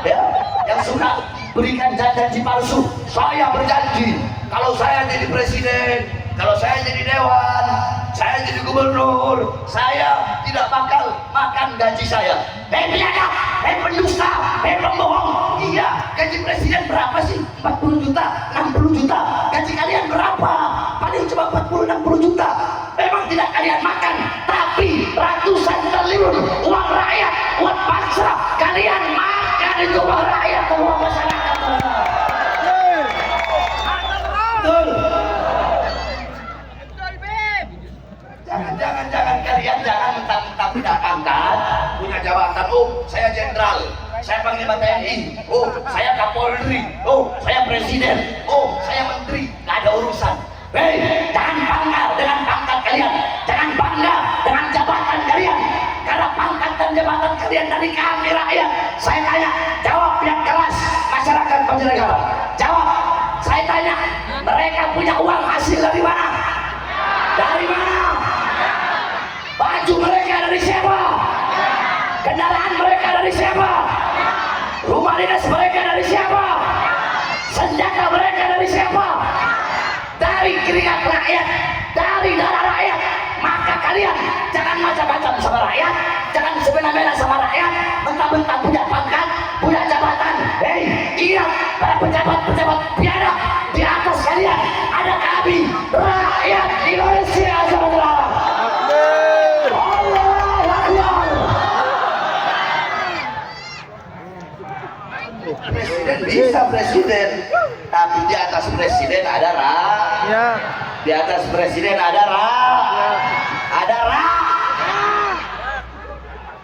ya, yang suka berikan janji palsu. Saya berjanji kalau saya jadi presiden, kalau saya jadi dewan, saya jadi gubernur, saya tidak bakal makan gaji saya. Biadab, pendusta, pembohong. Iya, gaji presiden berapa sih? 40 juta, 60 juta. Gaji kalian berapa? Paling cuma 40-60 juta. Memang tidak kalian makan, tapi ratusan triliun uang rakyat, uang bangsa kalian makan. Itu uang rakyat, uang masyarakat. Betul. Jangan kalian jangan mentang-mentang punya pangkat, punya jabatan. Oh, saya jenderal, saya panglima TNI, oh, saya Kapolri, oh, saya presiden, oh, saya menteri. Gak ada urusan. Hei, jangan bangga dengan pangkat kalian, jangan bangga dengan jabatan kalian, karena pangkat dan jabatan kalian dari kami rakyat. Saya tanya, jawab yang keras, masyarakat Banjarnegara. Jawab. Saya tanya, mereka punya uang hasil dari mana? Dari mana? Baju mereka dari siapa? Kendaraan mereka dari siapa? Rumah dinas mereka dari siapa? Senjata mereka dari siapa? Dari keringat rakyat, dari darah rakyat. Maka kalian jangan macam-macam sama rakyat, jangan semena-mena sama rakyat, mentang-mentang punya pangkat, punya jabatan. Hei, ingat, para pejabat-pejabat biadab, di atas kalian ada kami, rakyat Indonesia, saudara. Presiden bisa presiden, tapi di atas presiden ada rakyat. Ya. Di atas presiden ada rakyat. Ada rakyat.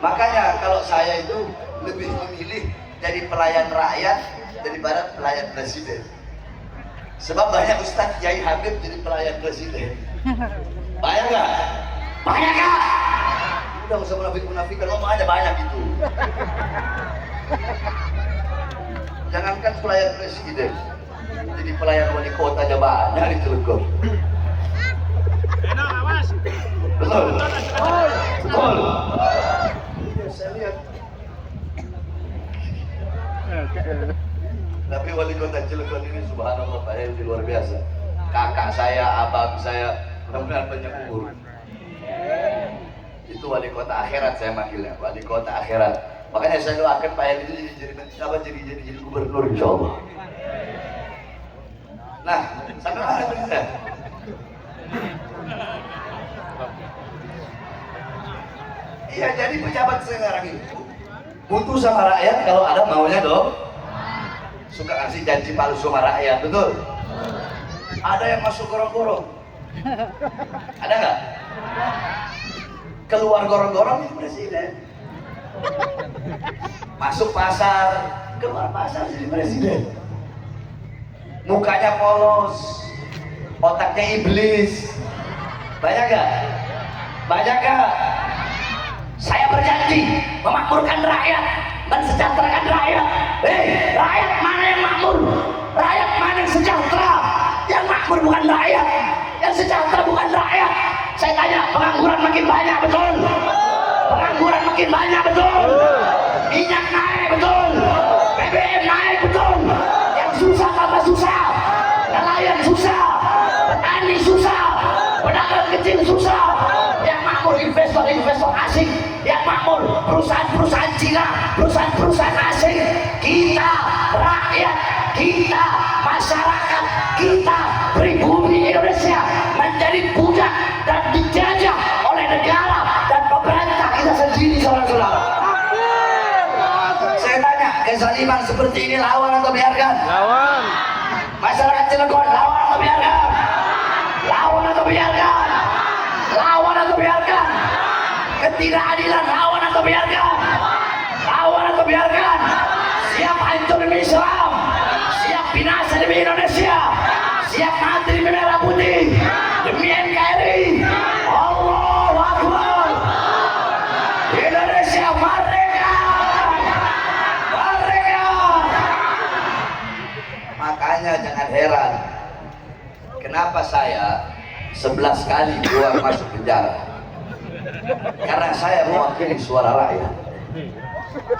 Makanya kalau saya itu lebih memilih jadi pelayan rakyat daripada pelayan presiden. Sebab banyak Ustadz Kiai Habib jadi pelayan presiden. Banyak nggak? Banyak nggak? Udah nggak usah munafik-munafikan, ngomong aja banyak itu. Jangankan pelayan presiden, Jadi pelayan wali kota aja banyak di Cilegon. Betul. Betul. Saya lihat. Tapi wali kota Cilegon ini subhanallah Pak Hendy luar biasa. Kakak saya, abang saya, mudah-mudahan banyak umur. Itu wali kota akhirat saya manggilnya, wali kota akhirat. Makanya saya doakan Pak Hendy itu jadi gubernur insyaallah. Nah, sampai mana berita? Iya, jadi pejabat sekarang ini butuh sama rakyat kalau ada maunya dong. Suka kasih janji palsu sama rakyat, betul? Ada yang masuk gorong-gorong? Ada nggak? Keluar gorong-gorong jadi presiden. Masuk pasar, keluar pasar jadi presiden. Mukanya polos, otaknya iblis. Banyak gak? Banyak gak? Saya berjanji memakmurkan rakyat, mensejahterakan rakyat. Rakyat mana yang makmur? Rakyat mana yang sejahtera? Yang makmur bukan rakyat, yang sejahtera bukan rakyat. Saya tanya, pengangguran makin banyak, betul? Pengangguran makin banyak, betul? Minyak naik, betul? BBM naik, betul? Yang susah tambah susah, nelayan susah, petani susah, pedagang kecil susah. Yang makmur investor-investor asing, yang makmur perusahaan-perusahaan Cina, perusahaan-perusahaan asing. Kita rakyat, kita masyarakat, kita pribumi Indonesia menjadi budak dan dijajah oleh negara dan pemerintah kita sendiri, saudara-saudara. Saya tanya, kezaliman seperti ini lawan atau biarkan? Lawan. Masyarakat Cilegon lawan atau biarkan? Lawan atau biarkan? Lawan atau biarkan? Ketidakadilan lawan atau biarkan? Lawan atau biarkan? Siap hancur demi Islam, siap binasa demi Indonesia, siap mati demi merah putih, demi NKRI. Allahu Akbar. Indonesia merdeka, merdeka. Makanya jangan heran kenapa saya 11 kali keluar masuk penjara. Karena saya mewakili suara rakyat.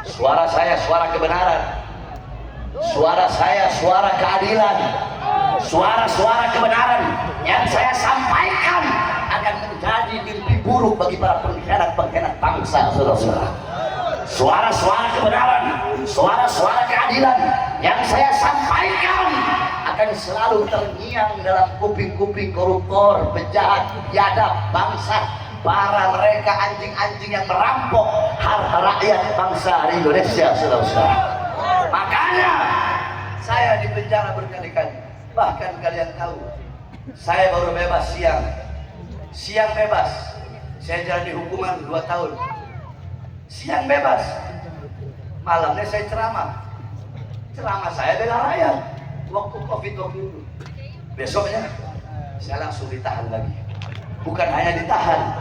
Suara saya suara kebenaran. Suara saya suara keadilan. Suara-suara kebenaran yang saya sampaikan akan menjadi mimpi buruk bagi para pengkhianat-pengkhianat bangsa, saudara-saudara. Suara-suara kebenaran, suara-suara keadilan yang saya sampaikan akan selalu terngiang dalam kuping-kuping koruptor, penjahat, biadab bangsa, para mereka anjing-anjing yang merampok harta rakyat bangsa di Indonesia, saudara-saudara. Makanya saya di penjara berkali-kali. Bahkan kalian tahu, saya baru bebas siang bebas. Saya jalani hukuman 2 tahun. Siang bebas, malamnya saya ceramah saya bela rakyat waktu Covid waktu itu. Besoknya saya langsung ditahan lagi. Bukan hanya ditahan,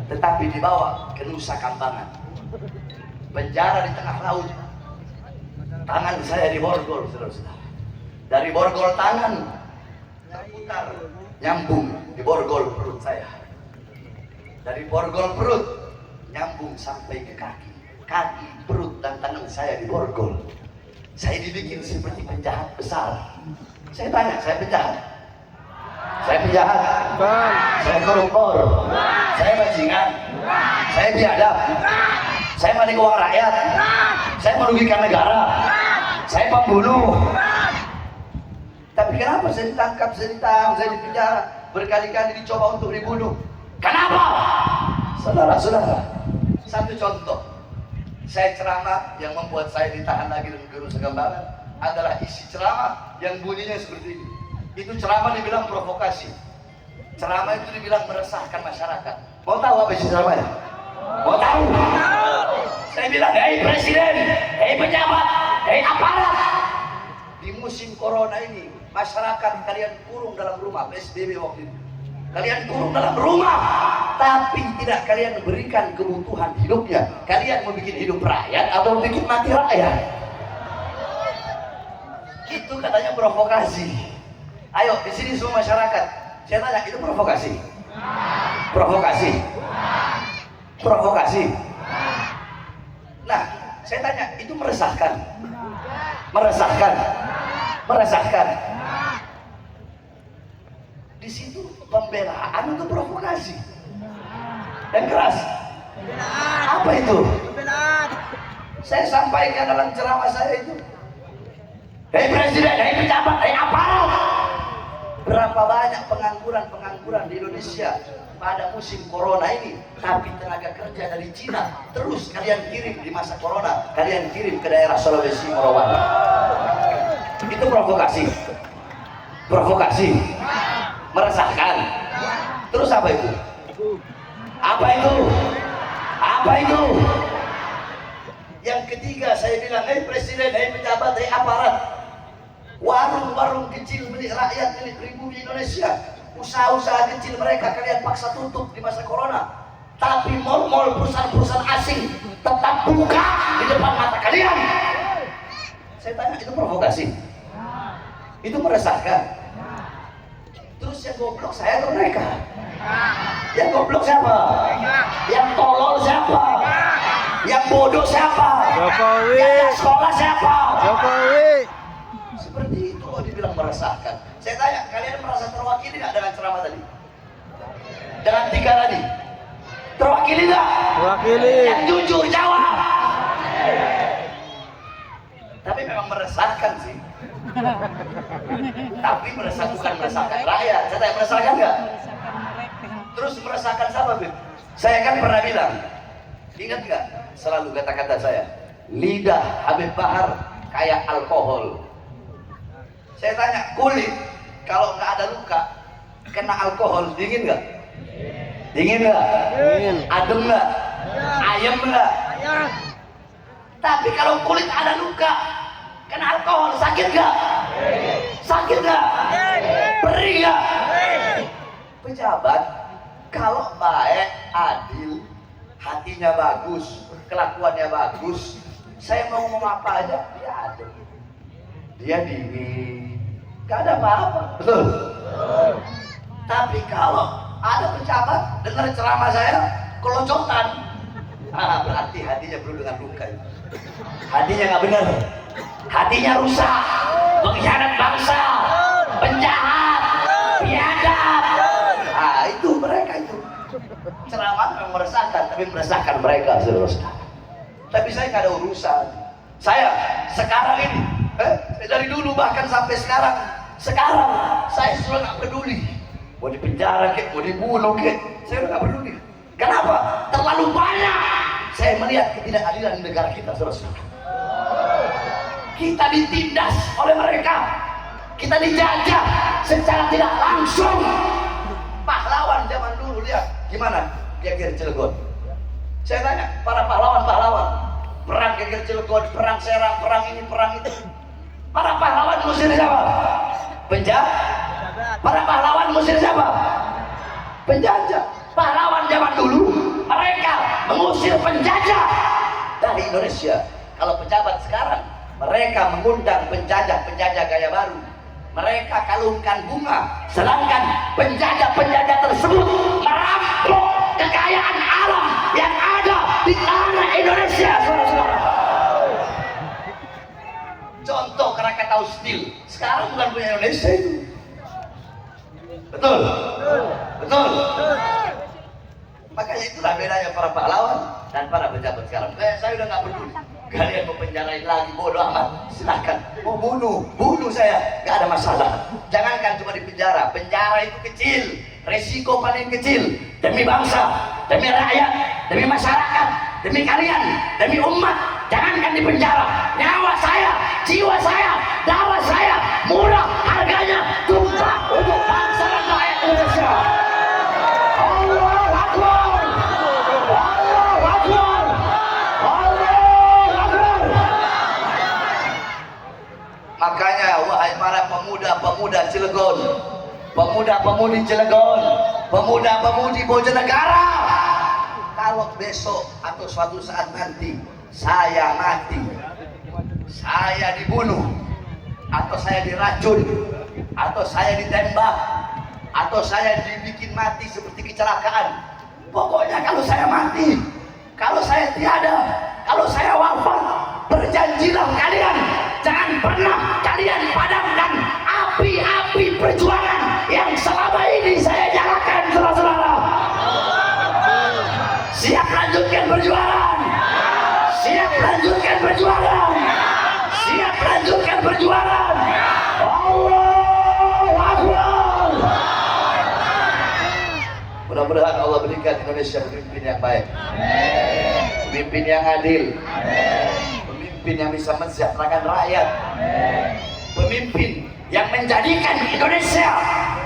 tetapi dibawa ke Nusa Kambangan, penjara di tengah laut. Tangan saya diborgol, saudara-saudara. Dari borgol tangan terputar, nyambung di borgol perut saya. Dari borgol perut nyambung sampai ke kaki, perut dan tangan saya diborgol. Saya dibikin seperti penjahat besar. Saya tanya, saya penjahat? Saya penjahat? Saya koruptor? Saya bajingan? Saya biadab? Saya maling uang rakyat? Saya merugikan negara? Saya pembunuh? Tapi kenapa saya ditangkap, saya ditahan, saya dipenjara, berkali-kali dicoba untuk dibunuh? Kenapa? Saudara-saudara, satu contoh, saya ceramah yang membuat saya ditahan lagi dengan Nusa Kambangan adalah isi ceramah yang bunyinya seperti ini. Itu ceramah dibilang provokasi, ceramah itu dibilang meresahkan masyarakat. Mau tahu apa isi ceramahnya? Mau tahu? Saya bilang, hei presiden, hei pejabat, hei aparat, di musim corona ini masyarakat kalian kurung dalam rumah, PSBB waktu itu. Kalian kurung dalam rumah, tapi tidak kalian berikan kebutuhan hidupnya. Kalian mau bikin hidup rakyat atau bikin mati rakyat? Itu katanya provokasi. Ayo di sini semua masyarakat, saya tanya, itu provokasi? Provokasi? Provokasi? Nah, saya tanya, itu meresahkan? Meresahkan? Meresahkan? Di situ pembelaan untuk provokasi dan keras. Apa itu? Saya sampaikan dalam ceramah saya itu, hei presiden, hei pejabat, hei aparat, berapa banyak pengangguran di Indonesia pada musim corona ini, tapi tenaga kerja dari Cina terus kalian kirim di masa corona, kalian kirim ke daerah Sulawesi Morowali. Itu provokasi. Provokasi. Meresahkan. Terus apa itu? Apa itu? Apa itu? Yang ketiga saya bilang, hei presiden, hei pejabat, hei aparat, warung-warung kecil milik rakyat, milik pribumi Indonesia, usaha-usaha kecil mereka kalian paksa tutup di masa corona, tapi mal-mal perusahaan-perusahaan asing tetap buka di depan mata kalian. Saya tanya, itu provokasi? Itu meresahkan? Terus yang goblok saya atau mereka? Yang goblok siapa? Yang tolol siapa? Yang bodoh siapa? Jokowi. Yang sekolah siapa? Jokowi. Seperti itu kok dibilang meresahkan. Saya tanya, kalian merasa terwakili nggak dengan ceramah tadi? Dengan 3 tadi? Terwakili nggak? Mewakili. Yang jujur jawab. Tapi memang meresahkan sih. Tapi bukan meresahkan rakyat. Saya tanya, meresahkan nggak? Meresahkan mereka. Terus meresahkan siapa, Bib? Saya kan pernah bilang, ingat nggak selalu kata-kata saya, lidah Habib Bahar kayak alkohol. Saya tanya, kulit kalau nggak ada luka kena alkohol dingin nggak? Dingin nggak? Dingin. Adem nggak? Ayam nggak? Tapi kalau kulit ada luka kena alkohol sakit nggak? Sakit nggak? Perih nggak? Pejabat kalau baik, adil, hatinya bagus, kelakuannya bagus, saya mau ngomong apa aja dia adem, dia dingin, gak ada apa-apa, betul? Tapi kalau ada pejabat dengar ceramah saya kelocotan, berarti hatinya penuh dengan luka. Hatinya nggak benar, hatinya rusak, pengkhianat bangsa, penjahat, biadab. Itu mereka itu. Ceramah memang meresahkan, tapi meresahkan mereka, saudara. Tapi saya nggak ada urusan. Saya sekarang ini, dari dulu bahkan sampai sekarang saya sudah nggak peduli. Mau dipenjara kek, mau dibunuh kek, saya udah nggak peduli. Kenapa? Terlalu banyak saya melihat ketidakadilan di negara kita, saudara. Kita ditindas oleh mereka, kita dijajah secara tidak langsung. Pahlawan zaman dulu lihat gimana Geger Cilegon. Saya tanya, para pahlawan perang Geger Cilegon, perang Serang, perang ini, perang itu, para pahlawan musir siapa? Penjahat. Para pahlawan musir siapa? Penjajah. Pahlawan zaman dulu mereka mengusir penjajah dari Indonesia. Kalau pejabat sekarang mereka mengundang penjajah gaya baru, mereka kalungkan bunga, sedangkan penjajah tersebut merampok kekayaan alam yang ada di tanah Indonesia, saudara-saudara. Contoh Krakatau Steel sekarang bukan punya Indonesia itu, betul? Betul. Makanya itulah bedanya para pahlawan dan para pejabat sekarang. Saya udah nggak peduli. Kalian mau penjarain lagi, bodoh amat, silahkan. Mau bunuh saya, nggak ada masalah. Jangankan cuma di penjara itu kecil, resiko paling kecil demi bangsa, demi rakyat, demi masyarakat, demi kalian, demi umat. Jangankan di penjara, nyawa saya, jiwa saya, darah saya murah harganya, tumpah untuk bangsa dan rakyat Indonesia. Allahu Akbar, Allahu Akbar, Allahu Akbar. Makanya wahai para pemuda-pemuda Cilegon, pemuda-pemudi Cilegon, pemuda-pemudi Bojonegara, kalau besok atau suatu saat nanti saya mati, saya dibunuh, atau saya diracun, atau saya ditembak, atau saya dibikin mati seperti kecelakaan. Pokoknya kalau saya mati, kalau saya tiada, kalau saya wafat, berjanjilah kalian jangan pernah kalian padamkan api-api perjuangan yang selama ini saya nyalakan, saudara-saudara. Siap lanjutkan perjuangan, siap lanjutkan perjuangan, siap lanjutkan perjuangan. Allahu Akbar. Mudah-mudahan Allah berikan Indonesia pemimpin yang baik, pemimpin yang adil, pemimpin yang bisa mensejahterakan rakyat, pemimpin yang menjadikan Indonesia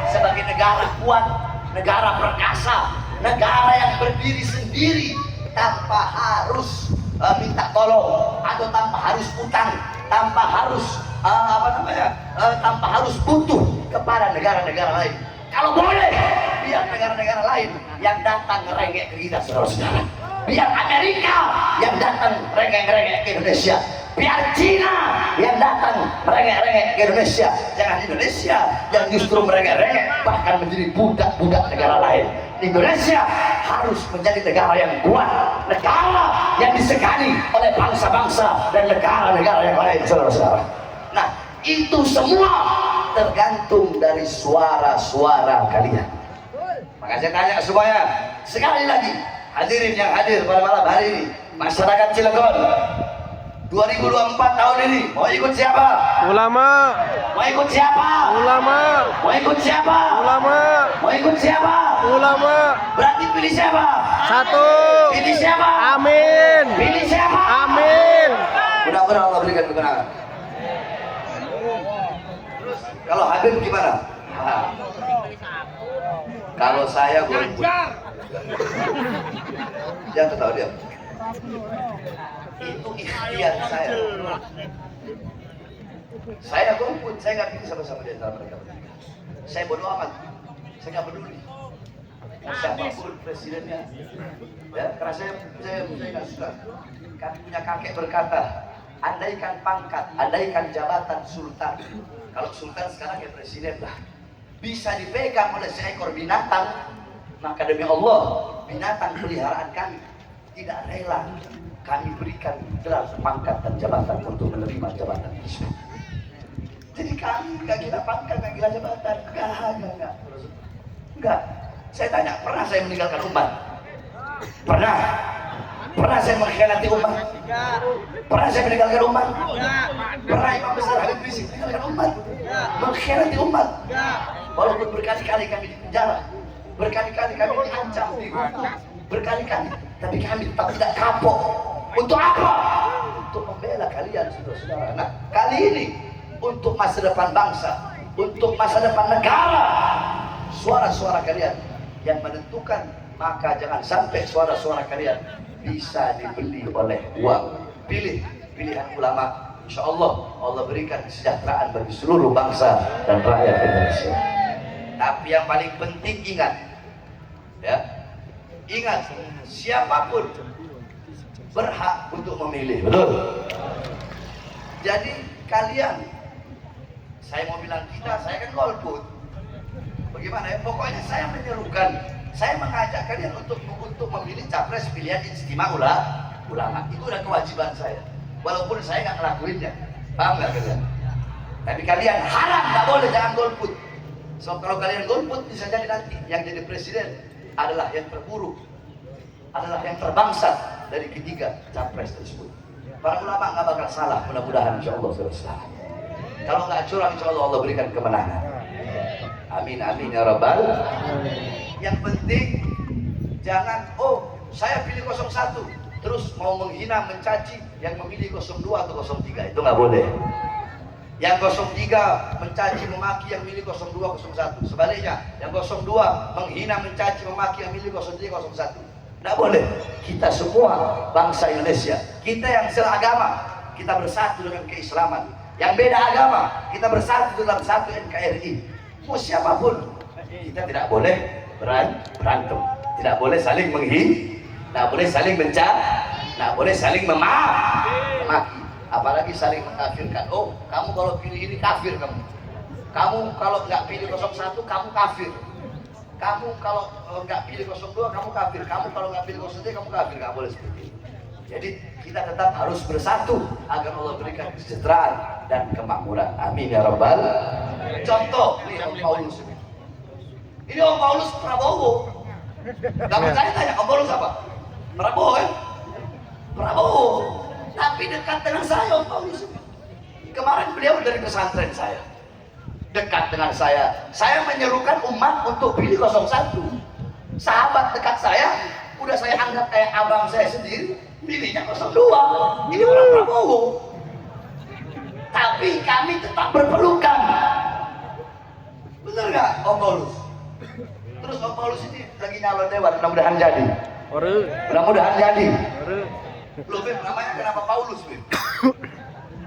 sebagai negara kuat, negara perkasa, negara yang berdiri sendiri tanpa harus minta tolong, atau tanpa harus utang, tanpa harus tanpa harus butuh kepada negara-negara lain. Kalau boleh, biar negara-negara lain yang datang ngerengek ke kita, saudara-saudara. Biar Amerika yang datang rengek-rengek ke Indonesia, biar Cina yang datang merengek-rengek ke Indonesia. Jangan Indonesia yang justru merengek-rengek, bahkan menjadi budak-budak negara lain. Indonesia harus menjadi negara yang kuat, negara yang disegani oleh bangsa-bangsa dan negara-negara yang lain, saudara-saudara. Nah, itu semua tergantung dari suara-suara kalian. Maka saya tanya semuanya, sekali lagi, hadirin yang hadir pada malam hari ini, masyarakat Cilegon 2024 tahun ini, mau ikut siapa? Ulama. Mau ikut siapa? Ulama. Mau ikut siapa? Ulama. Mau ikut siapa? Ulama. Berarti pilih siapa? Satu. Pilih siapa? Amin. Pilih siapa? Amin. Mudah-mudahan Allah berikan kemenangan. Terus kalau Habib gimana? Kalau saya golput. Jangan ketawa dia. Itu ikhtiar saya. Saya golput, saya nggak pilih sama-sama di antara mereka. Saya bodoh amat, saya nggak peduli siapapun presidennya. Ya, karena saya nggak suka. Kami punya kakek berkata, andaikan pangkat, andaikan jabatan sultan. Kalau sultan sekarang ya presiden lah. Bisa dipegang oleh seekor binatang, maka demi Allah, binatang peliharaan kami tidak rela kami berikan gelar pangkat dan jabatan untuk menerima jabatan tersebut. Jadi kami nggak gila pangkat, nggak gila jabatan, enggak. Saya tanya, pernah saya meninggalkan umat? Pernah? Pernah saya mengkhianati umat? Pernah saya meninggalkan umat? Pernah Imam Besar Habib Rizik meninggalkan umat? Mengkhianati umat? Walaupun berkali-kali kami dipenjara, berkali-kali kami diancam, dihukum, berkali-kali, tapi kami tetap tidak kapok. Untuk apa? Untuk membela kalian, saudara-saudara. Nah, kali ini untuk masa depan bangsa, untuk masa depan negara, suara-suara kalian yang menentukan. Maka jangan sampai suara-suara kalian bisa dibeli oleh uang. Pilih pilihan ulama. Insya Allah, Allah berikan kesejahteraan bagi seluruh bangsa dan rakyat Indonesia. Tapi yang paling penting ingat, ya, ingat siapapun berhak untuk memilih, betul? Jadi kalian, saya mau bilang kita, saya kan golput. Bagaimana ya? Pokoknya saya menyerukan, saya mengajak kalian untuk memilih capres pilihan istimewa ulama. Itu udah kewajiban saya. Walaupun saya nggak ngelakuinnya, paham nggak kalian? Tapi kalian haram, nggak boleh, jangan golput. Sebab kalau kalian golput bisa jadi nanti yang jadi presiden adalah yang terburuk, adalah yang terbangsat dari ketiga capres tersebut. Para ulama nggak bakal salah, mudah-mudahan insya Allah saudara. Kalau nggak curang, insya Allah Allah berikan kemenangan. Amin amin ya rabbal. Yang penting jangan, oh saya pilih 01 terus mau menghina, mencaci yang memilih 02 atau 03, itu nggak boleh. Yang 03 mencaci memaki yang milih 02 01. Sebaliknya yang 02 menghina, mencaci memaki yang milih 03 01. Nggak boleh. Kita semua bangsa Indonesia, kita yang seragama, kita bersatu dengan keislaman. Yang beda agama, kita bersatu dalam satu NKRI. Mau siapapun, kita tidak boleh berantem, tidak boleh saling menghina, tidak boleh saling mencaci, tidak boleh saling memaki. apalagi saling mengkafirkan. Oh, kamu kalau pilih ini kafir kamu. Kamu kalau nggak pilih 01 kamu kafir. Kamu kalau nggak pilih 02 kamu kafir. Kamu kalau nggak pilih 03 kamu kafir. Nggak boleh seperti itu. Jadi kita tetap harus bersatu agar Allah berikan kesejahteraan dan kemakmuran. Amin ya rabbal. Contoh nih Om Paulus. Ini Om Paulus Prabowo. Gak percaya tanya Om Paulus apa? Prabowo kan? Prabowo. Tapi dekat dengan saya Om Paulus. Kemarin beliau dari pesantren saya. Dekat dengan saya. Saya menyerukan umat untuk pilih 01. Sahabat dekat saya udah saya anggap kayak abang saya sendiri, pilihnya 02. Ini orang Prabowo. Tapi kami tetap berpelukan. Bener gak Om Paulus? Terus Om Paulus ini lagi nyalon dewan, mudah-mudahan jadi. Mudah-mudahan jadi. Loh Beb, namanya kenapa Paulus Beb?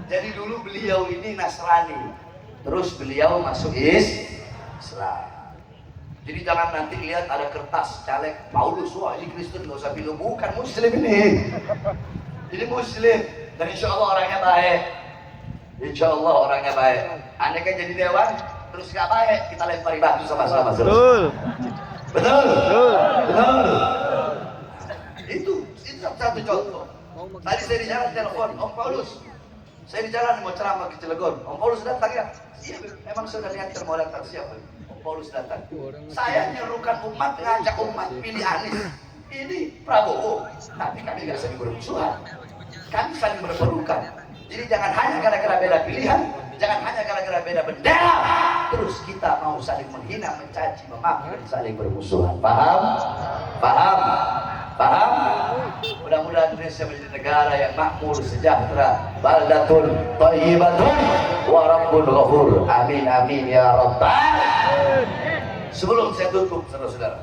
Jadi dulu beliau ini Nasrani. Terus beliau masuk Islam. Jadi jangan nanti lihat ada kertas caleg Paulus, wah ini Kristen, nggak usah bilang, bukan Muslim ini. Ini Muslim dan insya Allah orangnya baik. Insya Allah orangnya baik. Andai kan jadi dewan terus nggak baik, kita lempari batu sama-sama. Betul. Betul. Betul. Itu satu contoh. Tadi saya di jalan telepon Om Paulus. Saya di jalan mau ceramah ke Cilegon. Om Paulus datang ya? Iya, memang sudah niatkan mau datang siapa? Om Paulus datang. Saya nyerukan umat, ngajak umat pilih Anies. Ini Prabowo. Tapi kami nggak saling bermusuhan. Kami saling berpelukan. Jadi jangan hanya gara-gara beda pilihan, jangan hanya gara-gara beda bendera, terus kita mau saling menghina, mencaci, memaki, dan saling bermusuhan. Paham? Paham? Paham? Mudah-mudahan Indonesia menjadi negara yang makmur, sejahtera, baldatun, thayyibatun, wa rabbun ghafur. Amin amin ya rabbal. Sebelum saya tutup, saudara-saudara.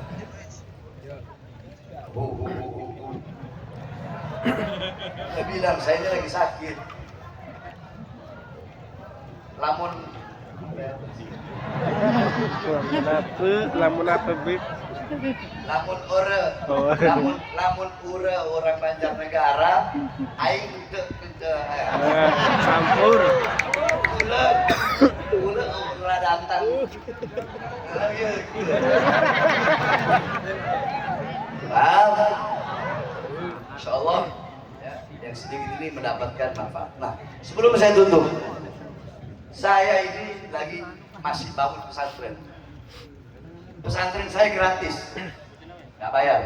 Saya bilang saya ini lagi sakit. Lamun apa Bib? lamun ure orang Banjarnegara aing Campur. ule radantan. Insyaallah ya, yang sedikit ini mendapatkan manfaat. Nah, sebelum saya tutup, saya ini lagi masih bangun pesantren. Pesantren saya gratis, nggak bayar.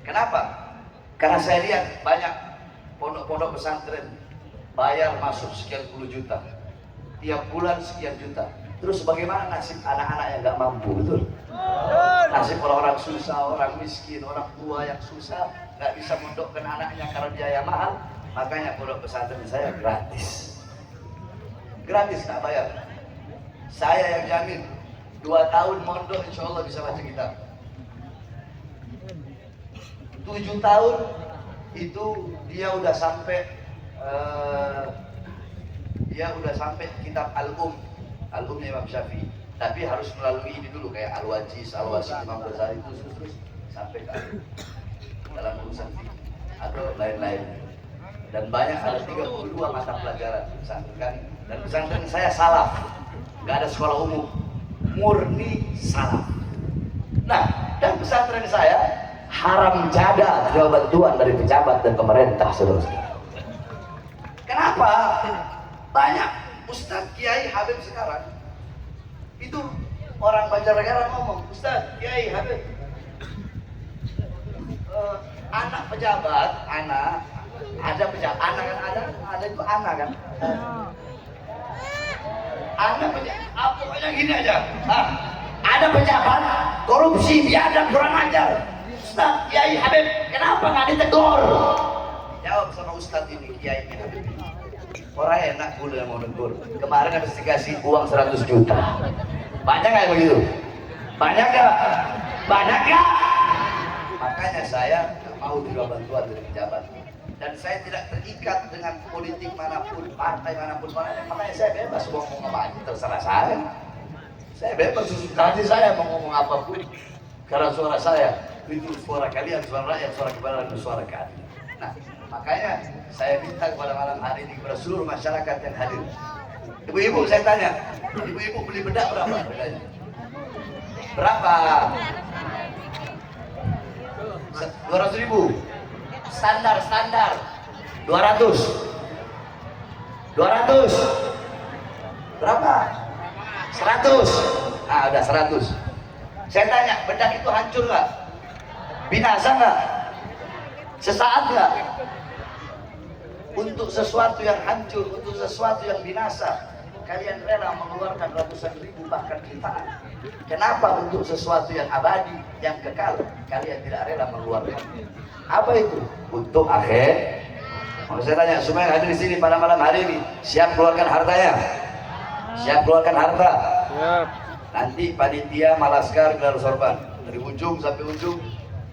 Kenapa? Karena saya lihat banyak pondok-pondok pesantren bayar masuk sekian puluh juta, tiap bulan sekian juta. Terus bagaimana nasib anak-anak yang nggak mampu, betul? Nasib orang-orang susah, orang miskin, orang tua yang susah, nggak bisa mondokkan anaknya karena biaya mahal. Makanya pondok pesantren saya gratis. Gratis, nggak bayar. Saya yang jamin 2 tahun mondok insya Allah bisa baca kitab. 7 tahun itu dia udah sampai kitab Al-Umnya Imam Syafi'i. Tapi harus melalui ini dulu kayak Al-Wajiz, Al-Wasid, Imam Ghazali itu terus sampai ke dalam urusan fikih atau lain-lain. Dan banyak, ada 32 mata pelajaran pesantren kami. Dan pesantren saya salaf, nggak ada sekolah umum, murni salaf. Nah, dan pesantren saya haram jada terima bantuan dari pejabat dan pemerintah, saudara-saudara. Kenapa? Banyak Ustadz Kiai Habib sekarang itu orang Banjarnegara ngomong, Ustadz Kiai Habib, anak pejabat, ada pejabat, anak itu anak kan. Anak pejabat, pokoknya gini aja. Ada pejabat korupsi, biadab, kurang ajar. Ustadz Kiai Habib, kenapa nggak ditegur? Jawab sama Ustadz ini, Kiai Habib. Orang enak gue yang mau negur. Kemarin habis dikasih uang 100 juta. Banyak nggak begitu? Banyak nggak? Banyak nggak? Makanya saya mau terima bantuan dari pejabat. Dan saya tidak terikat dengan politik manapun, partai manapun. Makanya saya bebas mau ngomong apa aja, terserah saya. Saya bebas, sesuka hati saya mau ngomong apapun. Karena suara saya itu suara kalian, suara rakyat, suara kebenaran, dan suara keadilan. Nah, Makanya saya minta kepada malam hari ini kepada seluruh masyarakat yang hadir. Ibu-ibu saya tanya, ibu-ibu beli bedak berapa bedanya? Berapa? 200.000. Standar 200. Berapa? 100. Ah, udah 100. Saya tanya, bedak itu hancur nggak? Binasa nggak? Sesaat nggak? Untuk sesuatu yang hancur, untuk sesuatu yang binasa, kalian rela mengeluarkan ratusan ribu bahkan jutaan. Kenapa untuk sesuatu yang abadi, yang kekal, kalian tidak rela mengeluarkan? Apa itu? Untuk akhir. Mau saya tanya, semua yang hadir di sini pada malam hari ini, siap keluarkan hartanya? Siap keluarkan harta? Siap. Nanti panitia Malaskar gelar sorban dari ujung sampai ujung.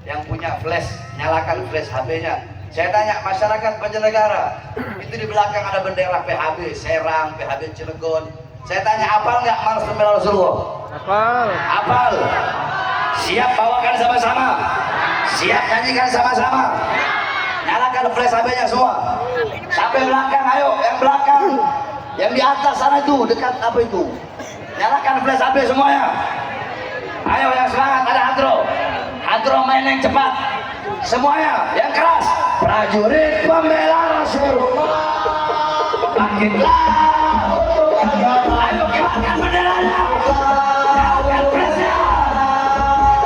Yang punya flash, nyalakan flash HP-nya. Saya tanya masyarakat Banjarnegara, itu di belakang ada bendera PHB Serang, PHB Cilegon. Saya tanya, apal nggak Mars Pembela Rasulullah? Hafal. Apal. Siap bawakan sama-sama. Siap nyanyikan sama-sama. Nyalakan flash HP-nya semua. Sampai belakang, ayo yang belakang. Yang di atas sana itu, dekat apa itu? Nyalakan flash HP semuanya. Ayo yang semangat, ada Hadro. Hadro main yang cepat. Semuanya yang keras. Prajurit pembela Rasulullah, bangkitlah untuk agama. Ayo kibarkan benderanya, nyalakan flashnya.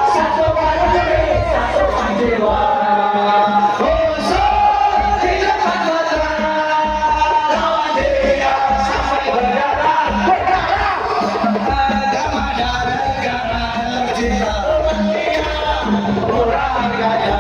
Satukan diri, satukan jiwa. Musuh di depan mata, lawan dia sampai berdarah. Agama dan negara tercinta, murah gaya.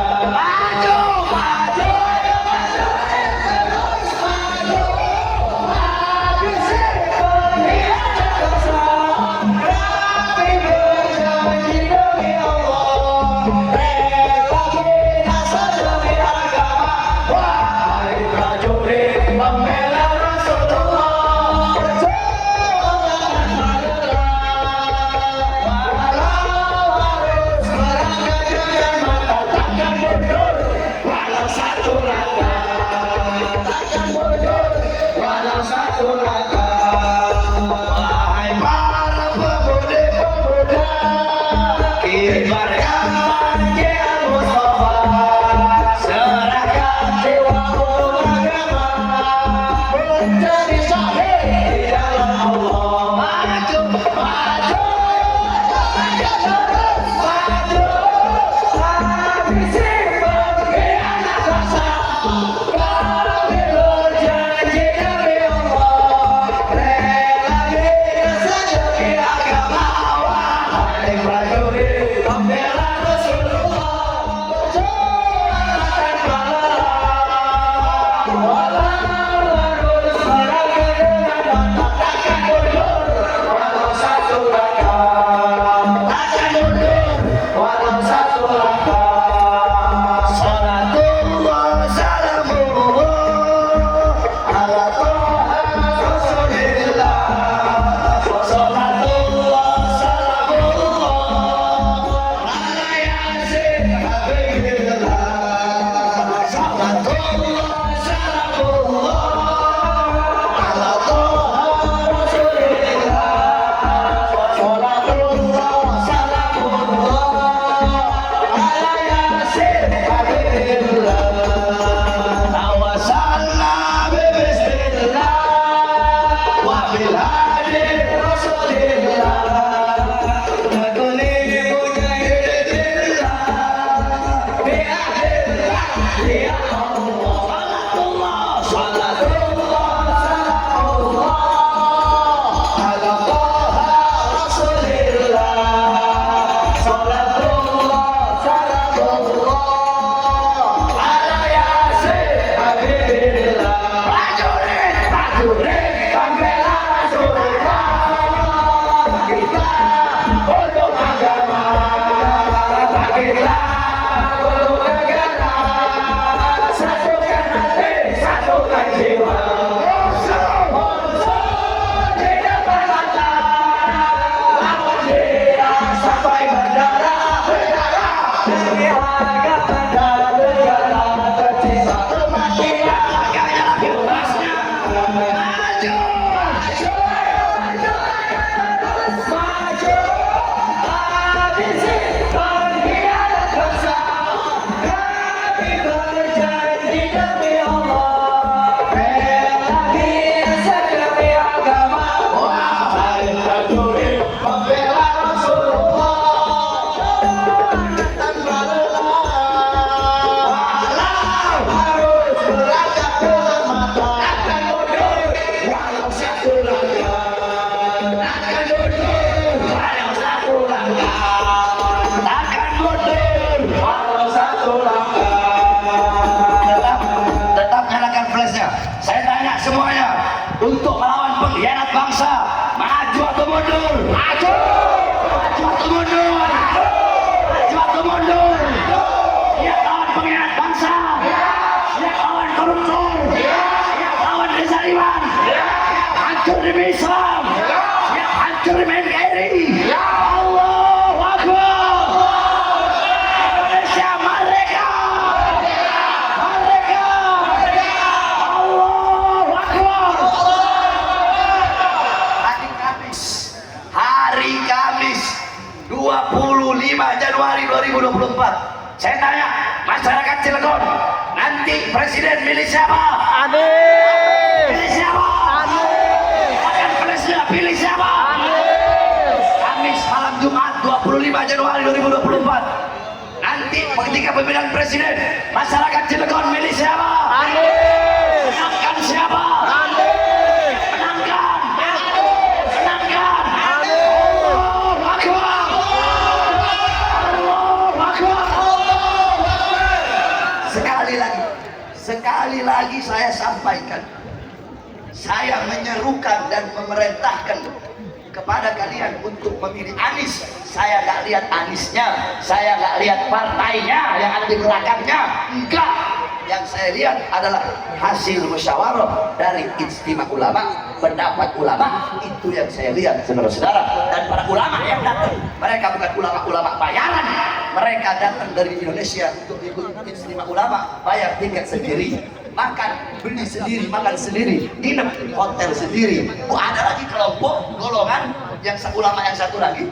untuk melawan pengkhianat bangsa. Maju atau mundur? Maju. Maju atau mundur? Maju atau mundur? Siap lawan pengkhianat bangsa. Siap lawan koruptor. Siap lawan kezaliman. Siap hancur demi Islam. Siap hancur demi NKRI. Allahu Akbar. Indonesia merdeka. Merdeka. Allahu Akbar. Hari Kamis 25 Januari 2024. Saya tanya masyarakat Cilegon, nanti presiden milih siapa? Anies. Pilih siapa? Anies. Akan presiden pilih siapa? Anies. Kamis malam Jumat 25 Januari 2024. Nanti ketika pemilihan presiden, masyarakat Cilegon milih siapa? Anies. Menangkan siapa? Anies. Menangkan. Menangkan. Anies. Allahu Akbar. Allahu Akbar. Sekali lagi saya sampaikan, saya menyerukan dan memerintahkan kepada kalian untuk memilih Anies. Saya nggak lihat Aniesnya, saya nggak lihat partainya yang ada di belakangnya, enggak. Yang saya lihat adalah hasil musyawarah dari ijtima ulama, pendapat ulama. Itu yang saya lihat, saudara-saudara. Dan para ulama yang datang, mereka bukan ulama-ulama bayaran, mereka datang dari Indonesia untuk ikut ijtima ulama, bayar tiket sendiri, makan, beli sendiri, makan sendiri, nginep di hotel sendiri. Ada lagi kelompok golongan yang ulama yang satu lagi,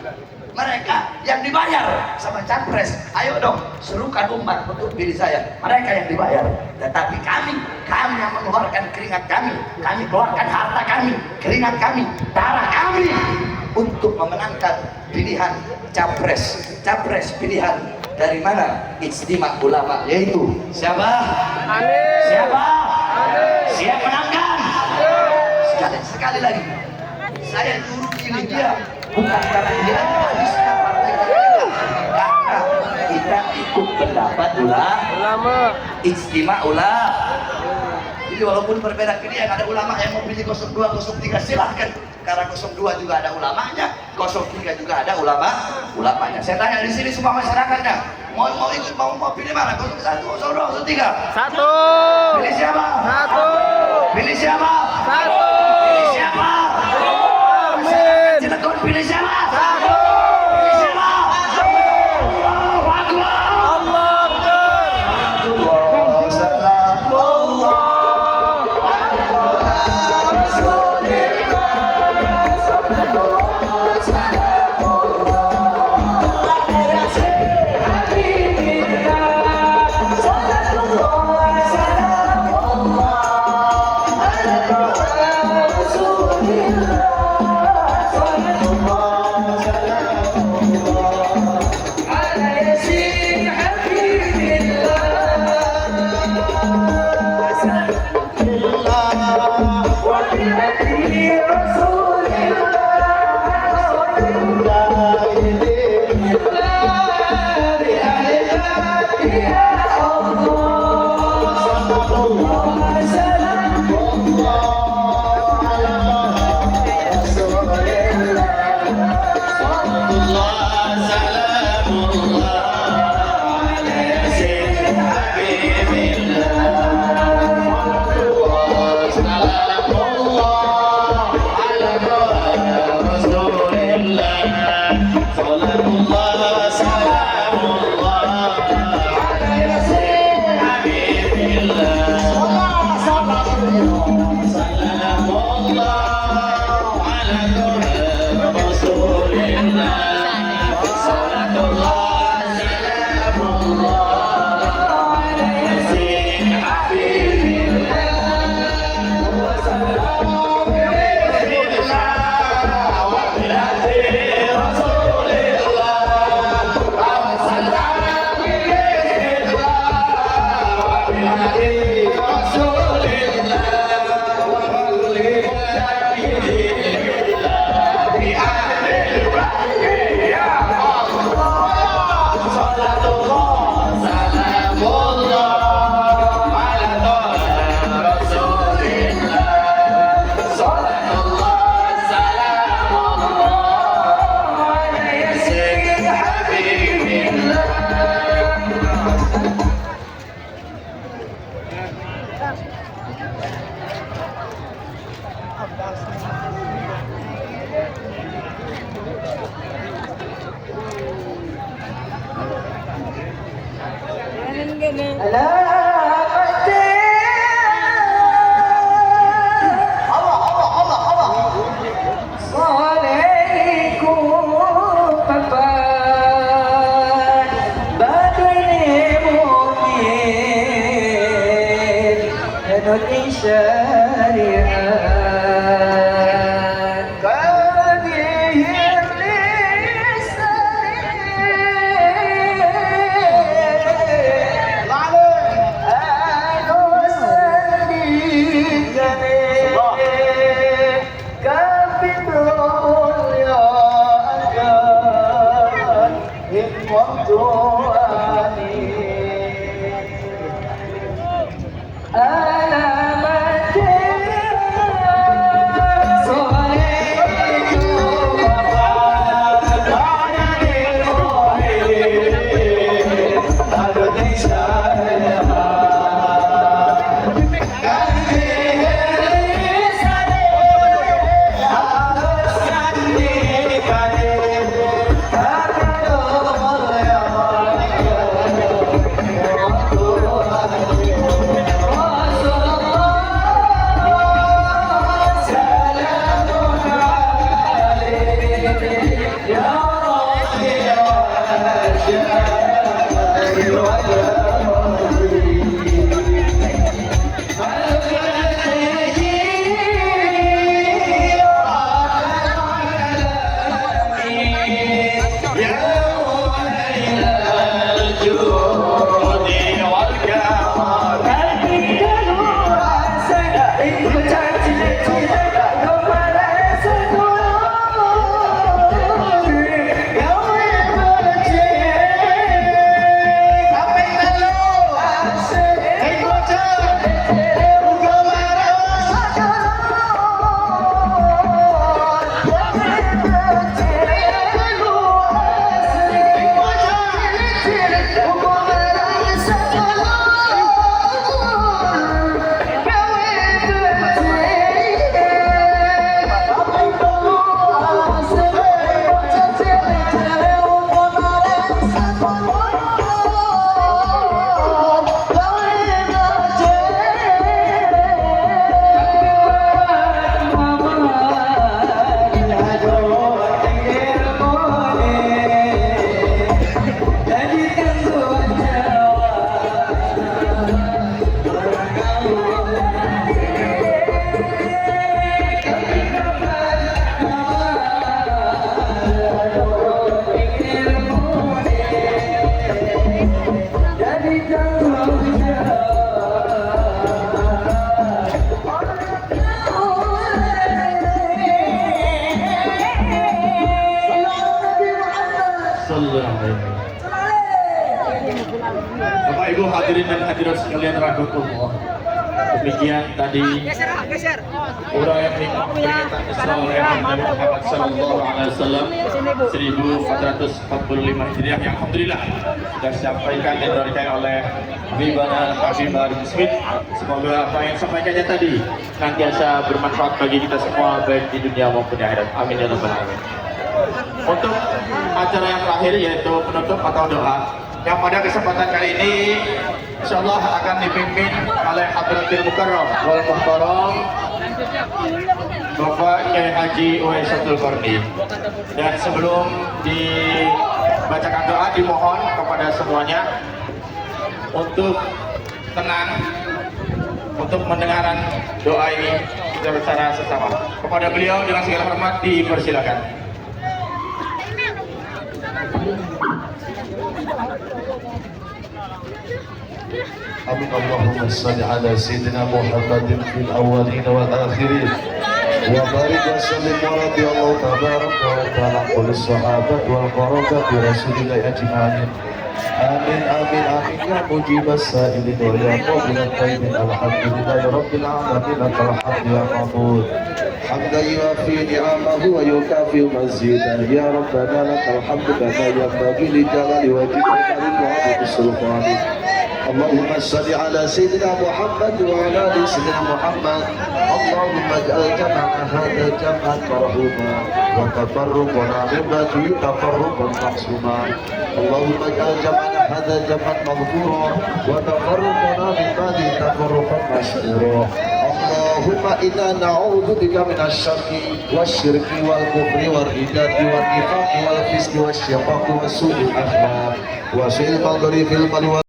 mereka yang dibayar sama capres. Ayo dong, serukan umat untuk pilih saya. Mereka yang dibayar, tetapi kami yang mengeluarkan keringat kami keluarkan harta kami, keringat kami, darah kami untuk memenangkan pilihan capres pilihan dari mana? Ijtima ulama, yaitu siapa? Anies. Siapa? Anies. Siap menangkan? Sekali lagi, saya suruh pilih dia bukan karena dia habisnya partai kita, karena kita ikut pendapat Ulama. ijtima ulama. Jadi walaupun berbeda pilihan, ada ulama yang mau pilih 02, 03, silahkan. Karena 02 juga ada ulamanya, 03 juga ada ulamanya. Saya tanya di sini semua masyarakatnya, mau pilih mana? 01, 02, 03? Satu. Pilih siapa? Satu. Pilih siapa? Satu. Pilih siapa? Amin. Cilegon pilih siapa? Satu. Pilih siapa? Allahu Akbar. Allah Akbar. Allahu Akbar. Allah. Salam Allah, salam Allah. Bapak Ibu hadirin dan hadirat sekalian rahmatullah. Demikian tadi uraian nikmat peringatan Isra oleh Nabi Muhammad sallallahu alaihi wasallam 1445 Hijriah yang alhamdulillah sudah disampaikan dan diberikan oleh Bibana Habibah Bismit. Semoga apa yang disampaikannya tadi senantiasa bermanfaat bagi kita semua baik di dunia maupun di akhirat. Amin ya rabbal alamin. Untuk acara yang terakhir yaitu penutup atau doa yang pada kesempatan kali ini insyaallah akan dipimpin oleh Hadratil Mukarram wal Muhtaram Bapak Kiai Haji Uwaisatul Qarni. Dan sebelum dibacakan doa dimohon kepada semuanya untuk tenang untuk mendengarkan doa ini secara sesama. Kepada beliau dengan segala hormat dipersilakan. Amin. Allahumma salli ala sayyidina Muhammadin fil awwalin wal akhirin wa barik wa sallim wa radiyallahu tabaraka wa ta'ala qul sahabat wal qarabat wa rasulillah ajma'in. Amin amin amin ya mujibas sa'ilin wa ya qabilat tayyibin alhamdulillahi rabbil alamin lakal hamdu ya ma'bud hamdan yuafi ni'amahu wa yukafi mazidah ya rabbana lakal hamdu kama yanbaghi li jalali wajhika wa li sultanik. Allahumma salli ala sayyidina Muhammad wa ala ali sayyidina Muhammad. Allahumma ij'al jam'ana hadha jam'an marhuma wa tafarruqana min ba'dihi tafarruqan ma'suma. Allahumma ij'al jam'ana هذا جمعا مغفورا وتفرقنا من بعده تفرقا مشكورا اللهم إنا نعوذ بك من الشر والشرك والكفر والردة والنفاق والفسق والشقاق وسوء الأخلاق وسوء المنظر في القلب